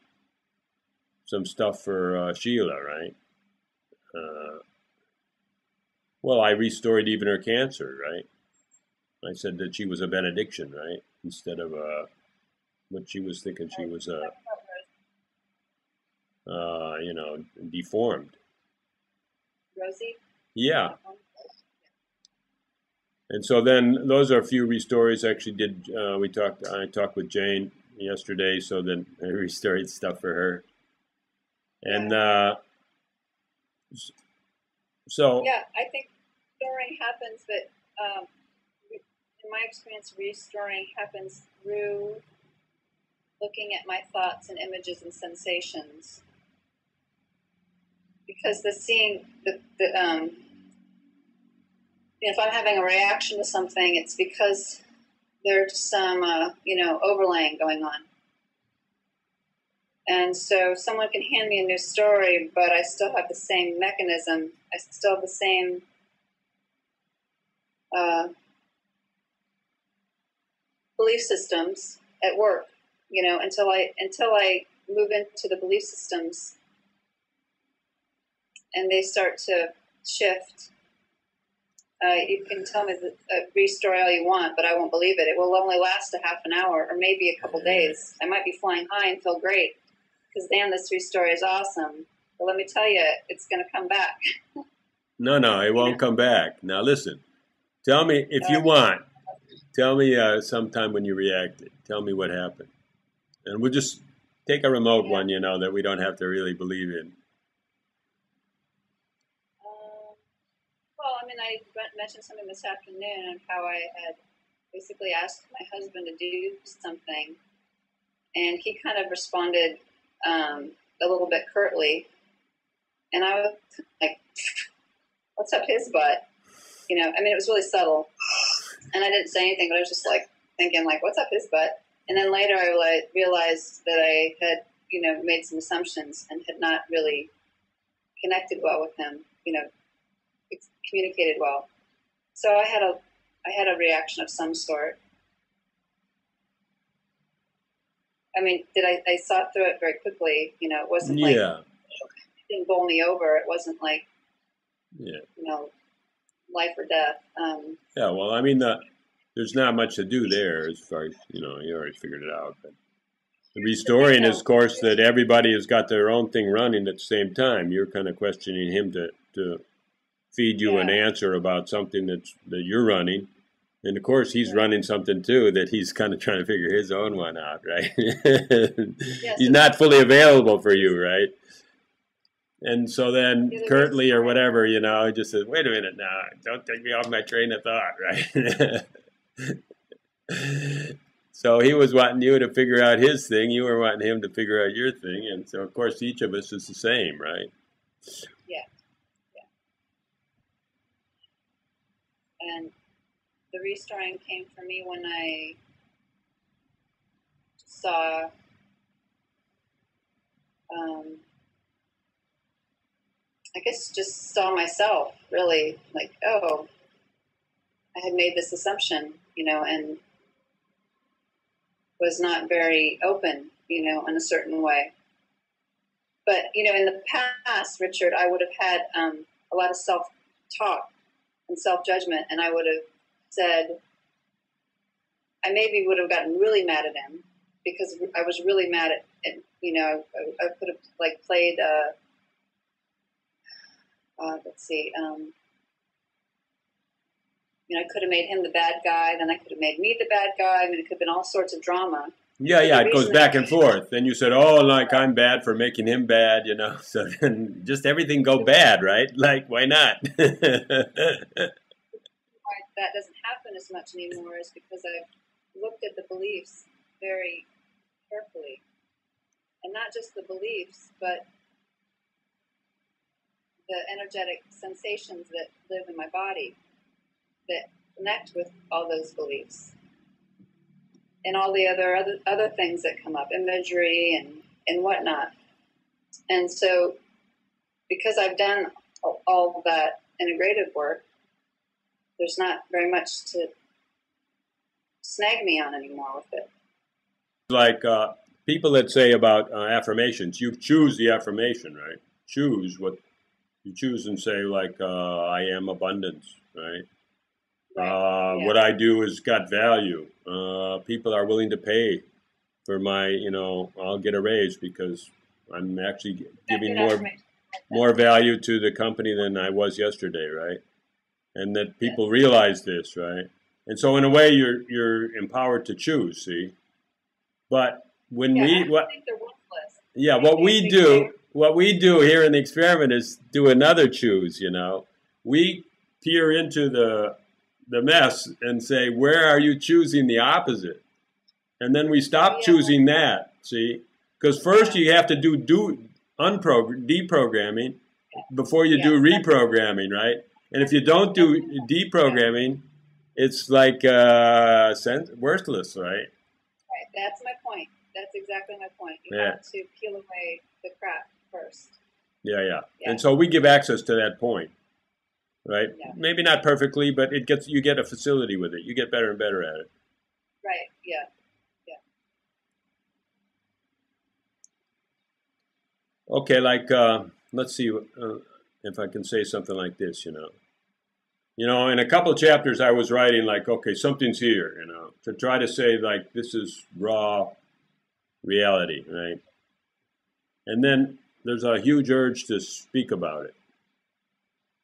some stuff for Sheila, right? Well, I restoried even her cancer, right? I said that she was a benediction, right? Instead of what she was thinking she was you know, deformed. Rosie? Yeah. And so then those are a few restories. Actually, I talked with Jane yesterday, so then I restoried stuff for her. And so yeah, I think restoring happens, but in my experience, restoring happens through looking at my thoughts and images and sensations. Because if I'm having a reaction to something, it's because there's some, overlaying going on. And so someone can hand me a new story, but I still have the same mechanism. I still have the same belief systems at work, until I move into the belief systems and they start to shift. You can tell me the re-story all you want, but I won't believe it. It will only last a half an hour or maybe a couple days. I might be flying high and feel great because, Dan, this re-story is awesome. But let me tell you, it's going to come back. No, it won't come back. Now, listen. Tell me, if you want, tell me sometime when you reacted. Tell me what happened. And we'll just take a remote one, that we don't have to really believe in. Well, I mean, I mentioned something this afternoon of how I had basically asked my husband to do something, and he kind of responded a little bit curtly, and I was like, what's up his butt? I mean, it was really subtle, and I didn't say anything, but I was just like thinking, like, what's up his butt? And then later I realized that I had, made some assumptions and had not really connected well with him, communicated well. So I had a reaction of some sort. I mean, I saw through it very quickly. It wasn't like it didn't bowl me over. It wasn't like life or death. Yeah, well, I mean, there's not much to do there as far as you already figured it out. But the restoring is, of course, that everybody has got their own thing running at the same time. You're kind of questioning him to feed you an answer about something that you're running. And, of course, he's running something, too, that he's kind of trying to figure his own one out, right? He's not fully available for you, right? And so then curtly or whatever, he just says, wait a minute now, don't take me off my train of thought, right? So he was wanting you to figure out his thing. You were wanting him to figure out your thing. And so, of course, each of us is the same, right? Yeah. And the restoring came for me when I saw I guess just saw myself really like, oh, I had made this assumption, and was not very open, in a certain way. But, in the past, Richard, I would have had a lot of self-talk and self-judgment, and I would have said, I maybe would have gotten really mad at him because I was really mad at I could have like played, let's see, I could have made him the bad guy, then I could have made me the bad guy. I mean, it could have been all sorts of drama. Yeah, yeah, it goes back and forth. And you said, oh, like I'm bad for making him bad, So then just everything go bad, right? Like, why not? Why that doesn't happen as much anymore is because I've looked at the beliefs very carefully. And not just the beliefs, but the energetic sensations that live in my body that connect with all those beliefs. And all the other things that come up, imagery and whatnot. And so, because I've done all that integrative work, there's not very much to snag me on anymore with it. Like people that say about affirmations, you choose the affirmation, right? Choose what you choose and say, like, I am abundance, right? Yeah. What I do has got value. People are willing to pay for my, I'll get a raise because I'm actually giving more value to the company than I was yesterday, right? And that people realize this, right? And so in a way, you're empowered to choose. See, but when what we do here in the experiment is do another choose. We peer into the mess and say, where are you choosing the opposite? And then we stop choosing that, see? Because first you have to do deprogramming before you do reprogramming, right? And if you don't do deprogramming, it's like worthless, right? Right, that's my point. That's exactly my point. You have to peel away the crap first. Yeah. And so we give access to that point. Right? Yeah. Maybe not perfectly, but you get a facility with it. You get better and better at it. Right. Yeah. Okay, like let's see if I can say something like this. In a couple of chapters I was writing like, okay, something's here. To try to say like this is raw reality, right? And then there's a huge urge to speak about it.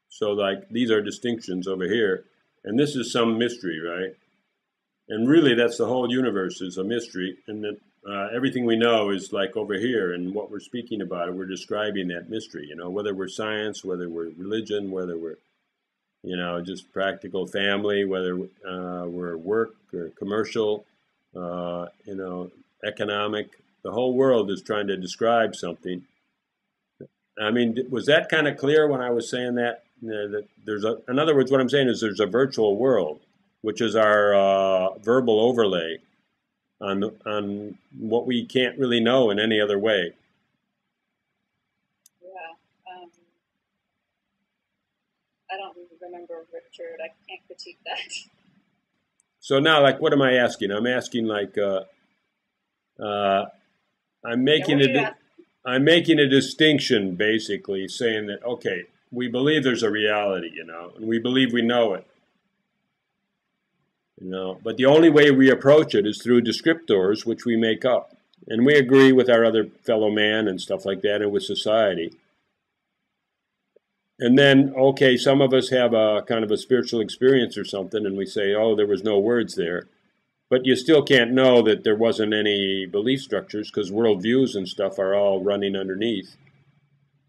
So, like, these are distinctions over here, and this is some mystery, right? And really, that's the whole universe is a mystery, and that everything we know is like over here, and what we're speaking about, we're describing that mystery, whether we're science, whether we're religion, whether we're, just practical family, whether we're work or commercial, economic. The whole world is trying to describe something. I mean, was that kind of clear when I was saying that? That in other words, what I'm saying is there's a virtual world, which is our verbal overlay on what we can't really know in any other way. Yeah, I don't remember, Richard. I can't critique that. So now, like, what am I asking? I'm asking, like, I'm making a distinction, basically, saying that, okay, we believe there's a reality, and we believe we know it. But the only way we approach it is through descriptors, which we make up. And we agree with our other fellow man and stuff like that, and with society. And then, okay, some of us have a kind of a spiritual experience or something, and we say, oh, there was no words there. But you still can't know that there wasn't any belief structures because worldviews and stuff are all running underneath.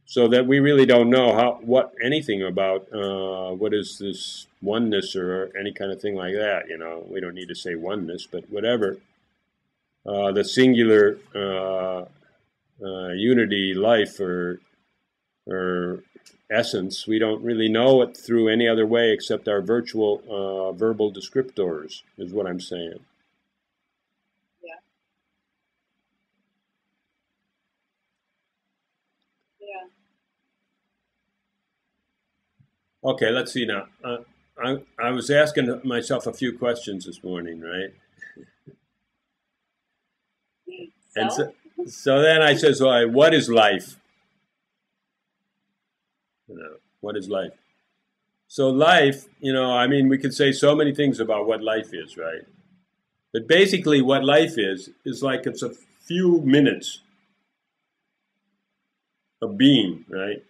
So that we really don't know anything about what is this oneness or any kind of thing like that. We don't need to say oneness, but whatever. The singular unity, life, or essence, we don't really know it through any other way except our virtual verbal descriptors, is what I'm saying. Okay, let's see now. I was asking myself a few questions this morning, right? And So, so then I says, well, what is life? What is life? So life, I mean, we could say so many things about what life is, right? But basically, what life is like it's a few minutes of being, right?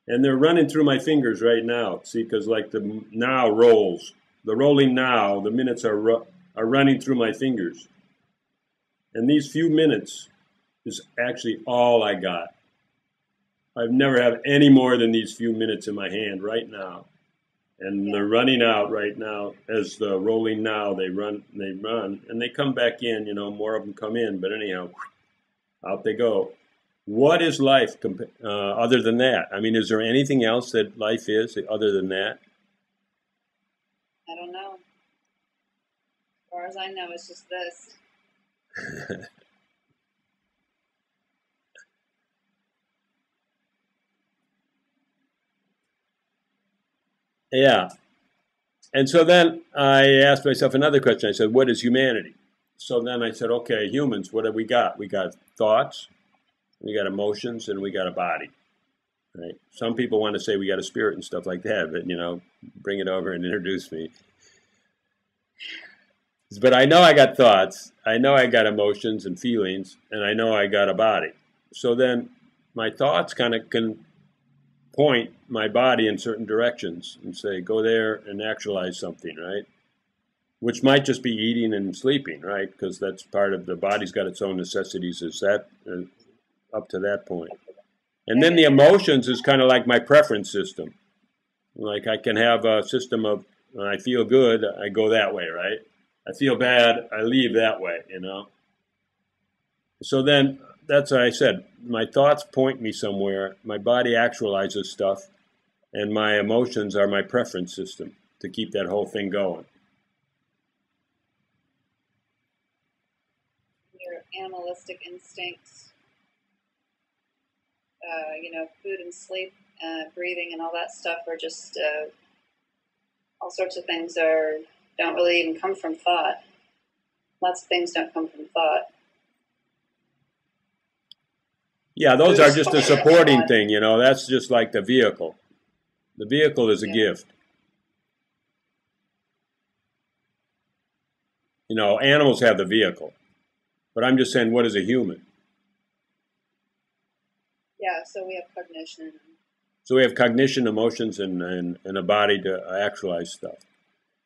And they're running through my fingers right now. See, because like the now rolls, the rolling now, the minutes are running through my fingers. And these few minutes is actually all I got. I've never had any more than these few minutes in my hand right now. And they're running out right now as the rolling now, they run, and they come back in, more of them come in. But anyhow, out they go. What is life other than that? I mean, is there anything else that life is other than that? I don't know. As far as I know, it's just this. Yeah. And so then I asked myself another question. I said, what is humanity? So then I said, okay, humans, what have we got? We got thoughts, we got emotions, and we got a body. Right? Some people want to say we got a spirit and stuff like that, but bring it over and introduce me. But I know I got thoughts, I know I got emotions and feelings, and I know I got a body. So then my thoughts kind of can point my body in certain directions and say, go there and actualize something, right? Which might just be eating and sleeping, right? Because that's part of the body's got its own necessities, is that up to that point. And then the emotions is kind of like my preference system. Like I can have a system of, when I feel good, I go that way, right? I feel bad, I leave that way, So then, that's what I said. My thoughts point me somewhere. My body actualizes stuff, and my emotions are my preference system to keep that whole thing going. Your animalistic instincts, food and sleep, breathing, and all that stuff are just all sorts of things don't really even come from thought. Lots of things don't come from thought. Yeah, those are just a supporting thing, That's just like the vehicle. The vehicle is a gift. Animals have the vehicle. But I'm just saying, what is a human? Yeah, so we have cognition. So we have cognition, emotions, and a body to actualize stuff.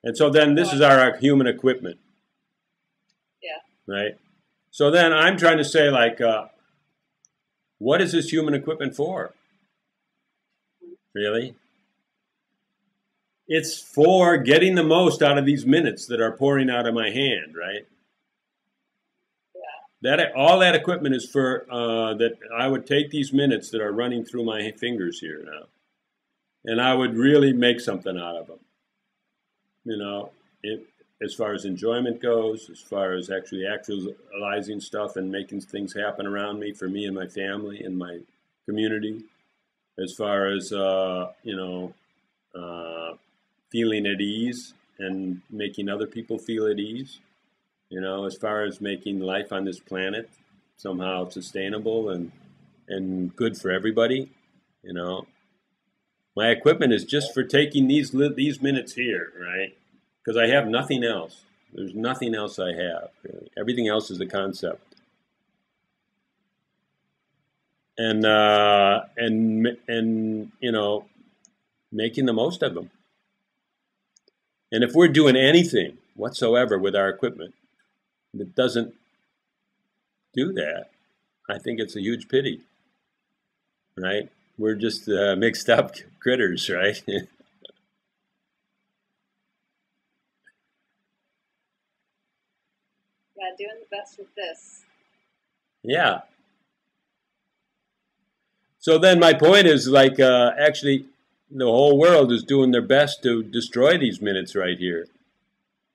And so then this is our human equipment. Yeah. Right? So then I'm trying to say, like, what is this human equipment for? Really? It's for getting the most out of these minutes that are pouring out of my hand, right? Yeah. All that equipment is for that I would take these minutes that are running through my fingers here now, and I would really make something out of them. As far as enjoyment goes, as far as actually actualizing stuff and making things happen around me for me and my family and my community, as far as feeling at ease and making other people feel at ease, as far as making life on this planet somehow sustainable and good for everybody, My equipment is just for taking these minutes here, right? Because I have nothing else. There's nothing else I have, really. Everything else is a concept. And making the most of them. And if we're doing anything whatsoever with our equipment that doesn't do that, I think it's a huge pity, right? We're just mixed up critters, right? Yeah, doing the best with this. Yeah. So then my point is, like, actually, the whole world is doing their best to destroy these minutes right here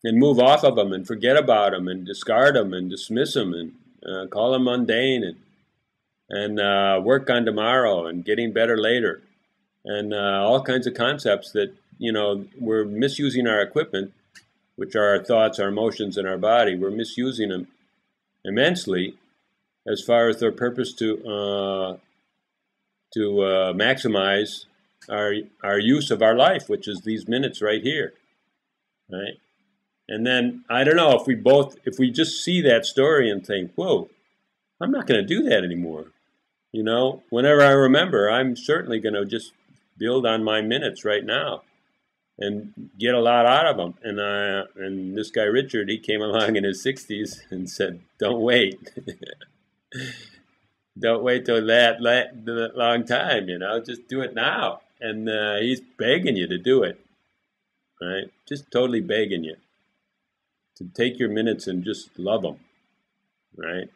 and move off of them and forget about them and discard them and dismiss them and call them mundane and work on tomorrow and getting better later. and all kinds of concepts that, we're misusing our equipment, which are our thoughts, our emotions, and our body. We're misusing them immensely as far as their purpose to maximize our use of our life, which is these minutes right here, right? And then I don't know if we just see that story and think, whoa, I'm not going to do that anymore. Whenever I remember, I'm certainly going to just build on my minutes right now and get a lot out of them. And this guy Richard, he came along in his 60s and said, "Don't wait, don't wait till that long time. Just do it now." And he's begging you to do it, right? Just totally begging you to take your minutes and just love them, right?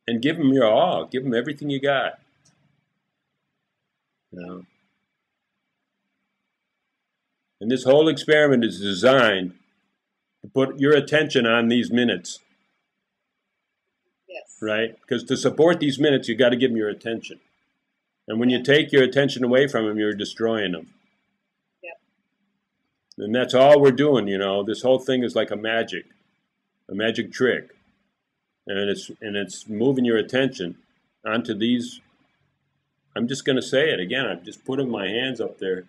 And give them your all. Give them everything you got. And this whole experiment is designed to put your attention on these minutes. Yes. Right? Because to support these minutes, you got to give them your attention. And when you take your attention away from them, you're destroying them. Yep. And that's all we're doing. This whole thing is like a magic trick, and it's moving your attention onto these. I'm just going to say it again. I'm just putting my hands up there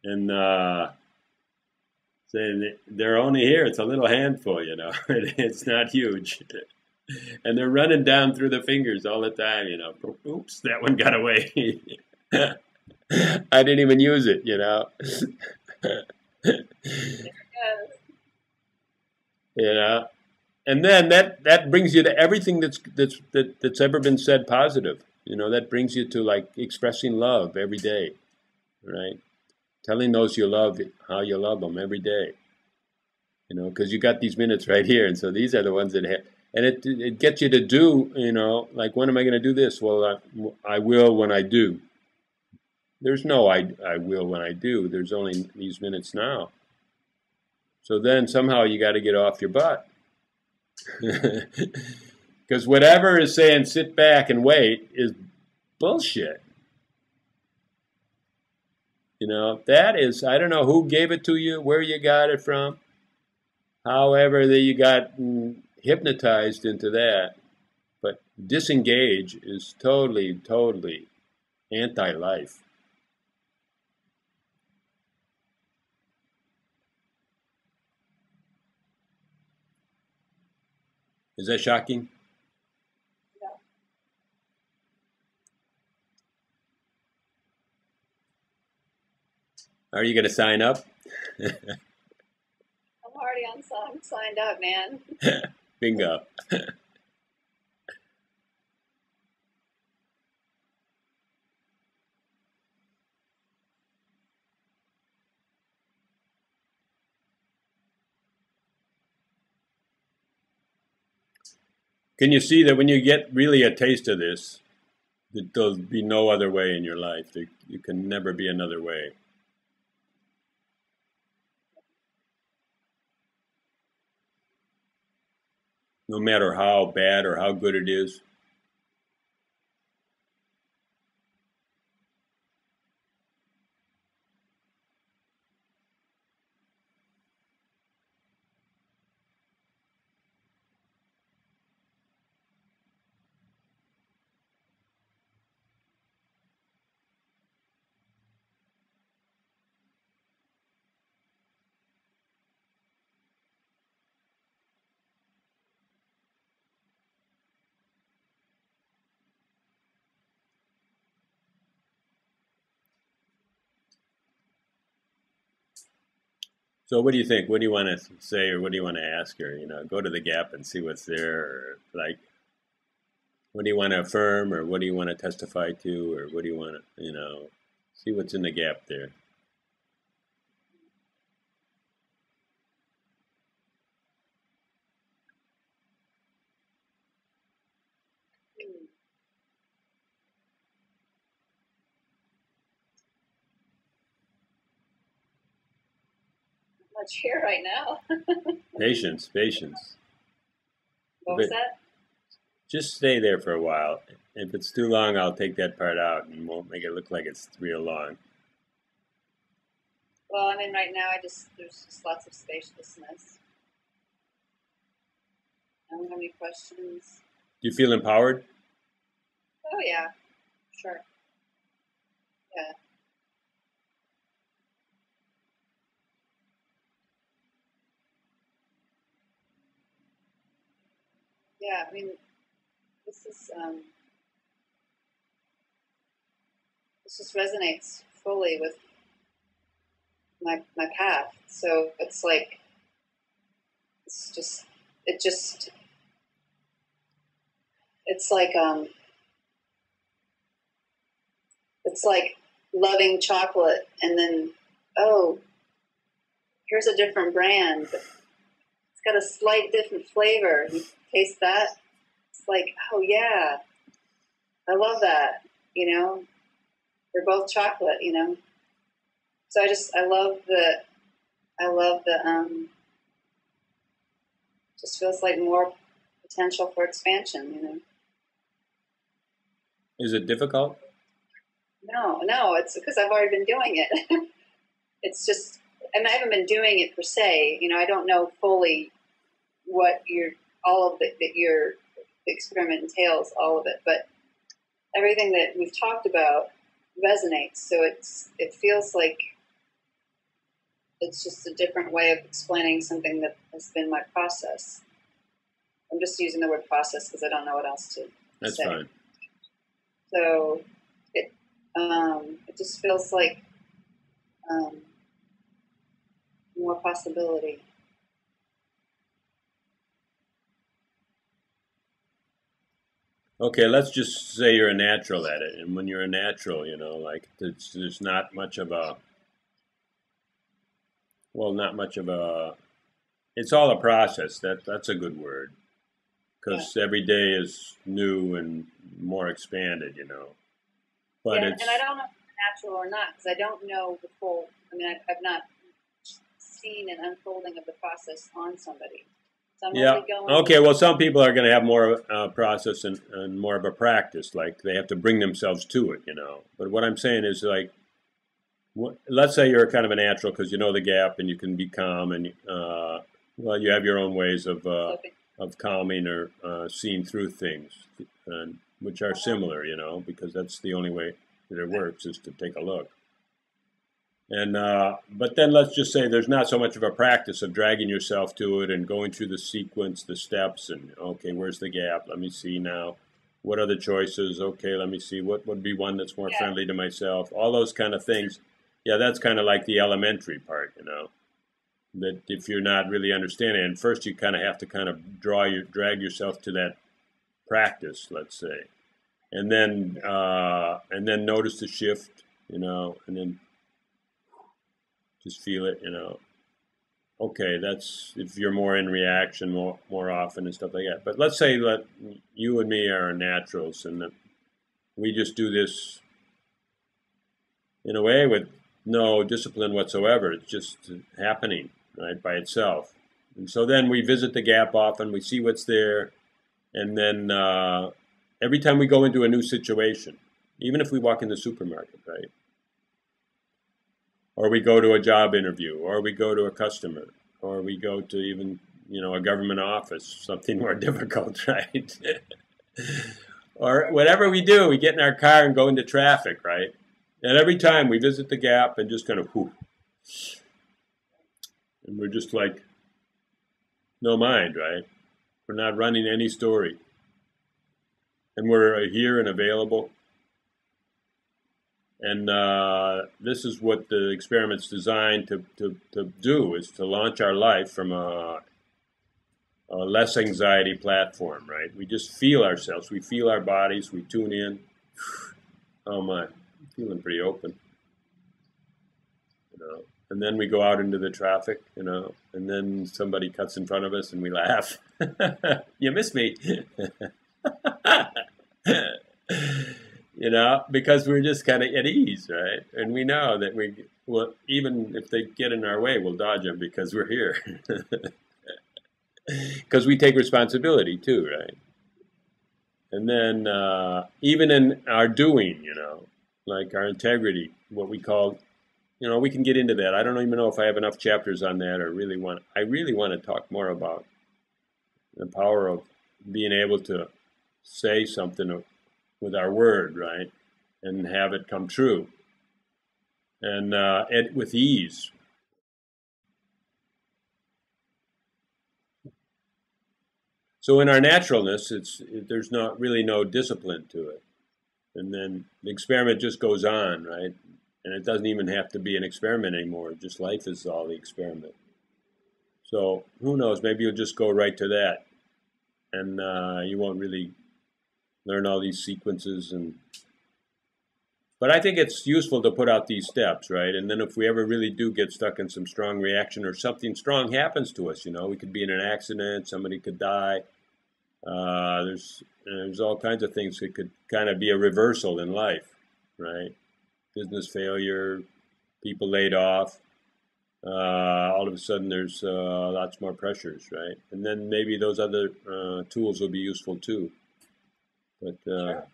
and saying they're only here. It's a little handful, It's not huge. And they're running down through the fingers all the time, Oops, that one got away. I didn't even use it, And then that brings you to everything that's ever been said positive. That brings you to like expressing love every day, right? Telling those you love how you love them every day. Because you got these minutes right here, and so these are the ones that have. And it gets you to do, like, when am I going to do this? Well, I will when I do. There's no I will when I do. There's only these minutes now. So then somehow you got to get off your butt. Because whatever is saying sit back and wait is bullshit. That is, I don't know who gave it to you, where you got it from. However, that you got hypnotized into that. But disengage is totally, totally anti-life. Is that shocking? No. Are you going to sign up? I'm already signed up, man. Bingo. Can you see that when you get really a taste of this, that there'll be no other way in your life? You can never be another way. No matter how bad or how good it is. So what do you think? What do you want to say, or what do you want to ask her? Go to the gap and see what's there, or like, what do you want to affirm, or what do you want to testify to, or what do you want to, see what's in the gap there. much here right now. Patience, patience. What was But that? just stay there for a while. If it's too long, I'll take that part out and won't make it look like it's real long. Well, I mean, right now, there's just lots of spaciousness. I don't have any questions. Do you feel empowered? Oh yeah, sure. Yeah, yeah. I mean, this is this just resonates fully with my path. So it's like it's just it just it's like it's like loving chocolate and then oh, here's a different brand. It's got a slight different flavor. You taste that? It's like, oh yeah, I love that. You know, they're both chocolate. You know, so I love the just feels like more potential for expansion. You know, Is it difficult? no, it's because I've already been doing it. It's just, I mean, I haven't been doing it per se. You know, I don't know fully what all of it that your experiment entails, all of it, but everything that we've talked about resonates. So it feels like it's just a different way of explaining something that has been my process. I'm just using the word process because I don't know what else to That's say. fine. So it just feels like more possibility. Okay, let's just say you're a natural at it. And when you're a natural, like there's not much of a, well, not much of a, it's all a process. That's a good word. Yeah, Because every day is new and more expanded. But yeah, it's, and I don't know if it's natural or not because I don't know the full. I mean, I've not seen an unfolding of the process on somebody, so I'm yeah. only going. Okay, well, some people are going to have more process and more of a practice. Like they have to bring themselves to it. But what I'm saying is, like, let's say you're kind of a natural because you know the gap and you can be calm and, well, you have your own ways of calming or seeing through things, which are similar, because that's the only way that it works is to take a look. And but then let's just say there's not so much of a practice of dragging yourself to it and going through the sequence, the steps, and okay, where's the gap? Let me see now. What are the choices? Okay, let me see what would be one that's more Yeah, friendly to myself. All those kind of things. Yeah, that's kind of like the elementary part. That if you're not really understanding, and first you kind of have to kind of drag yourself to that practice, let's say, and then notice the shift, and then just feel it. Okay, that's if you're more in reaction more often and stuff like that. But let's say that you and me are naturals, and that we just do this in a way with no discipline whatsoever. It's just happening right by itself. And so then we visit the gap often. We see what's there, and then every time we go into a new situation, even if we walk in the supermarket, right? Or we go to a job interview, or we go to a customer, or we go to even a government office, something more difficult, right? Or whatever we do, we get in our car and go into traffic, right? And every time we visit the gap and just kind of whew, and we're just like no mind, right? We're not running any story, and we're here and available. And this is what the experiment's designed to do, is to launch our life from a less anxiety platform, right? We just feel ourselves. We feel our bodies. We tune in. Oh my, I'm feeling pretty open. And then we go out into the traffic, and then somebody cuts in front of us and we laugh. You miss me. Because we're just kind of at ease, right? And we know that well, even if they get in our way, we'll dodge them because we're here. Because we take responsibility too, right? And then even in our doing, like our integrity, what we call, we can get into that. I don't even know if I have enough chapters on that, or I really want to talk more about the power of being able to say something with our word, right, and have it come true, and with ease. So in our naturalness, there's not really no discipline to it, and then the experiment just goes on, right? And it doesn't even have to be an experiment anymore. Just life is all the experiment. So who knows? Maybe you'll just go right to that, and you won't really learn all these sequences. But I think it's useful to put out these steps, right? And then if we ever really do get stuck in some strong reaction, or something strong happens to us, we could be in an accident, somebody could die. There's all kinds of things that could kind of be a reversal in life, right? Business failure, people laid off. All of a sudden there's lots more pressures, right? And then maybe those other tools will be useful too. But Sure.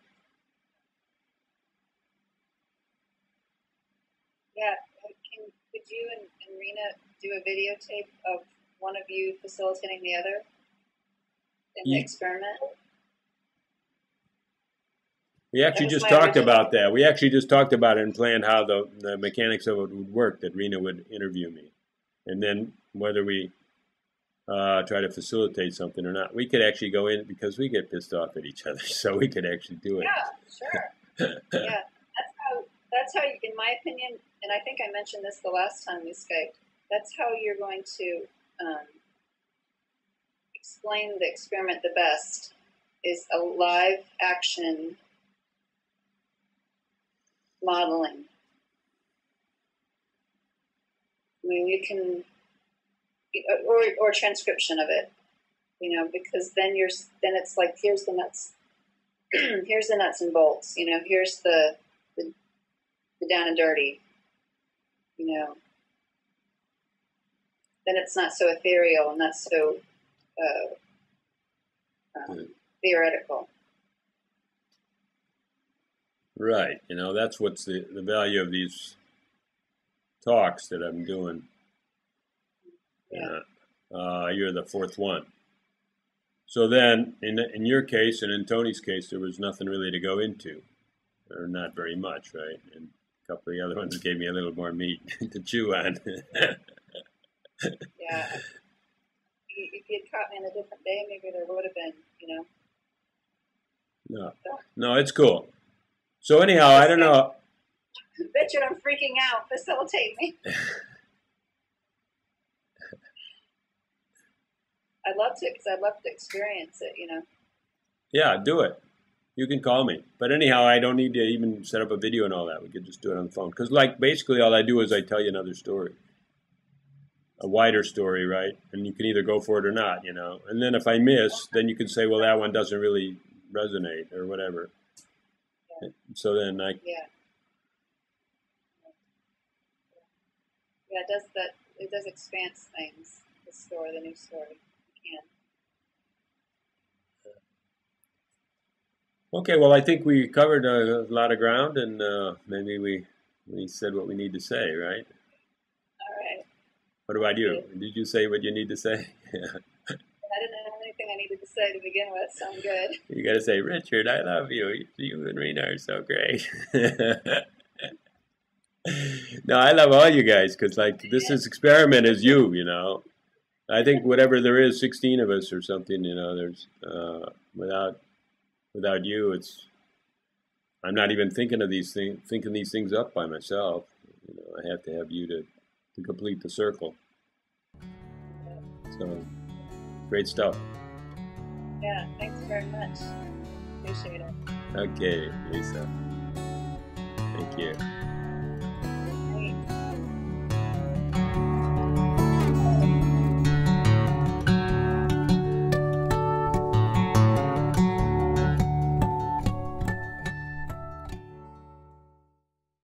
Yeah, could you and Rena do a videotape of one of you facilitating the other in the experiment? We actually just talked about that. We actually just talked about it and planned how the mechanics of it would work, that Rena would interview me. And then whether we try to facilitate something or not. We could actually go in, because we get pissed off at each other, so we could actually do it. Yeah, sure. Yeah, that's how, in my opinion, and I think I mentioned this the last time we Skyped, that's how you're going to explain the experiment the best, is a live action modeling. I mean, you can, or transcription of it, because then it's like, here's the nuts, here's the nuts and bolts, here's the down and dirty, then it's not so ethereal and not so theoretical. Right. That's what's the value of these talks that I'm doing. Yeah. You're the fourth one. So then, in your case and in Tony's case, there was nothing really to go into, or not very much, right? And a couple of the other ones gave me a little more meat to chew on. Yeah. If you'd caught me on a different day, maybe there would have been, No, it's cool. So anyhow, I don't know. Richard, I'm freaking out. Facilitate me. I'd love to, because I'd love to experience it, Yeah, do it. You can call me. But anyhow, I don't need to even set up a video and all that. We could just do it on the phone. Because, basically all I do is I tell you another story. A wider story, right? And you can either go for it or not, And then if I miss, then you can say, well, that one doesn't really resonate or whatever. Yeah. So then Yeah, it does that. It does expanse things, the new story. Okay, well, I think we covered a lot of ground, and maybe we said what we need to say, right? All right. What about you? Did you say what you need to say? I didn't have anything I needed to say to begin with, so I'm good. You got to say, Richard, I love you. You and Rena are so great. No, I love all you guys, because this experiment is you, I think whatever there is, 16 of us or something, there's without you, I'm not even thinking these things up by myself. I have to have you to complete the circle. So, great stuff. Yeah, thanks very much. Appreciate it. Okay, Lisa. Thank you.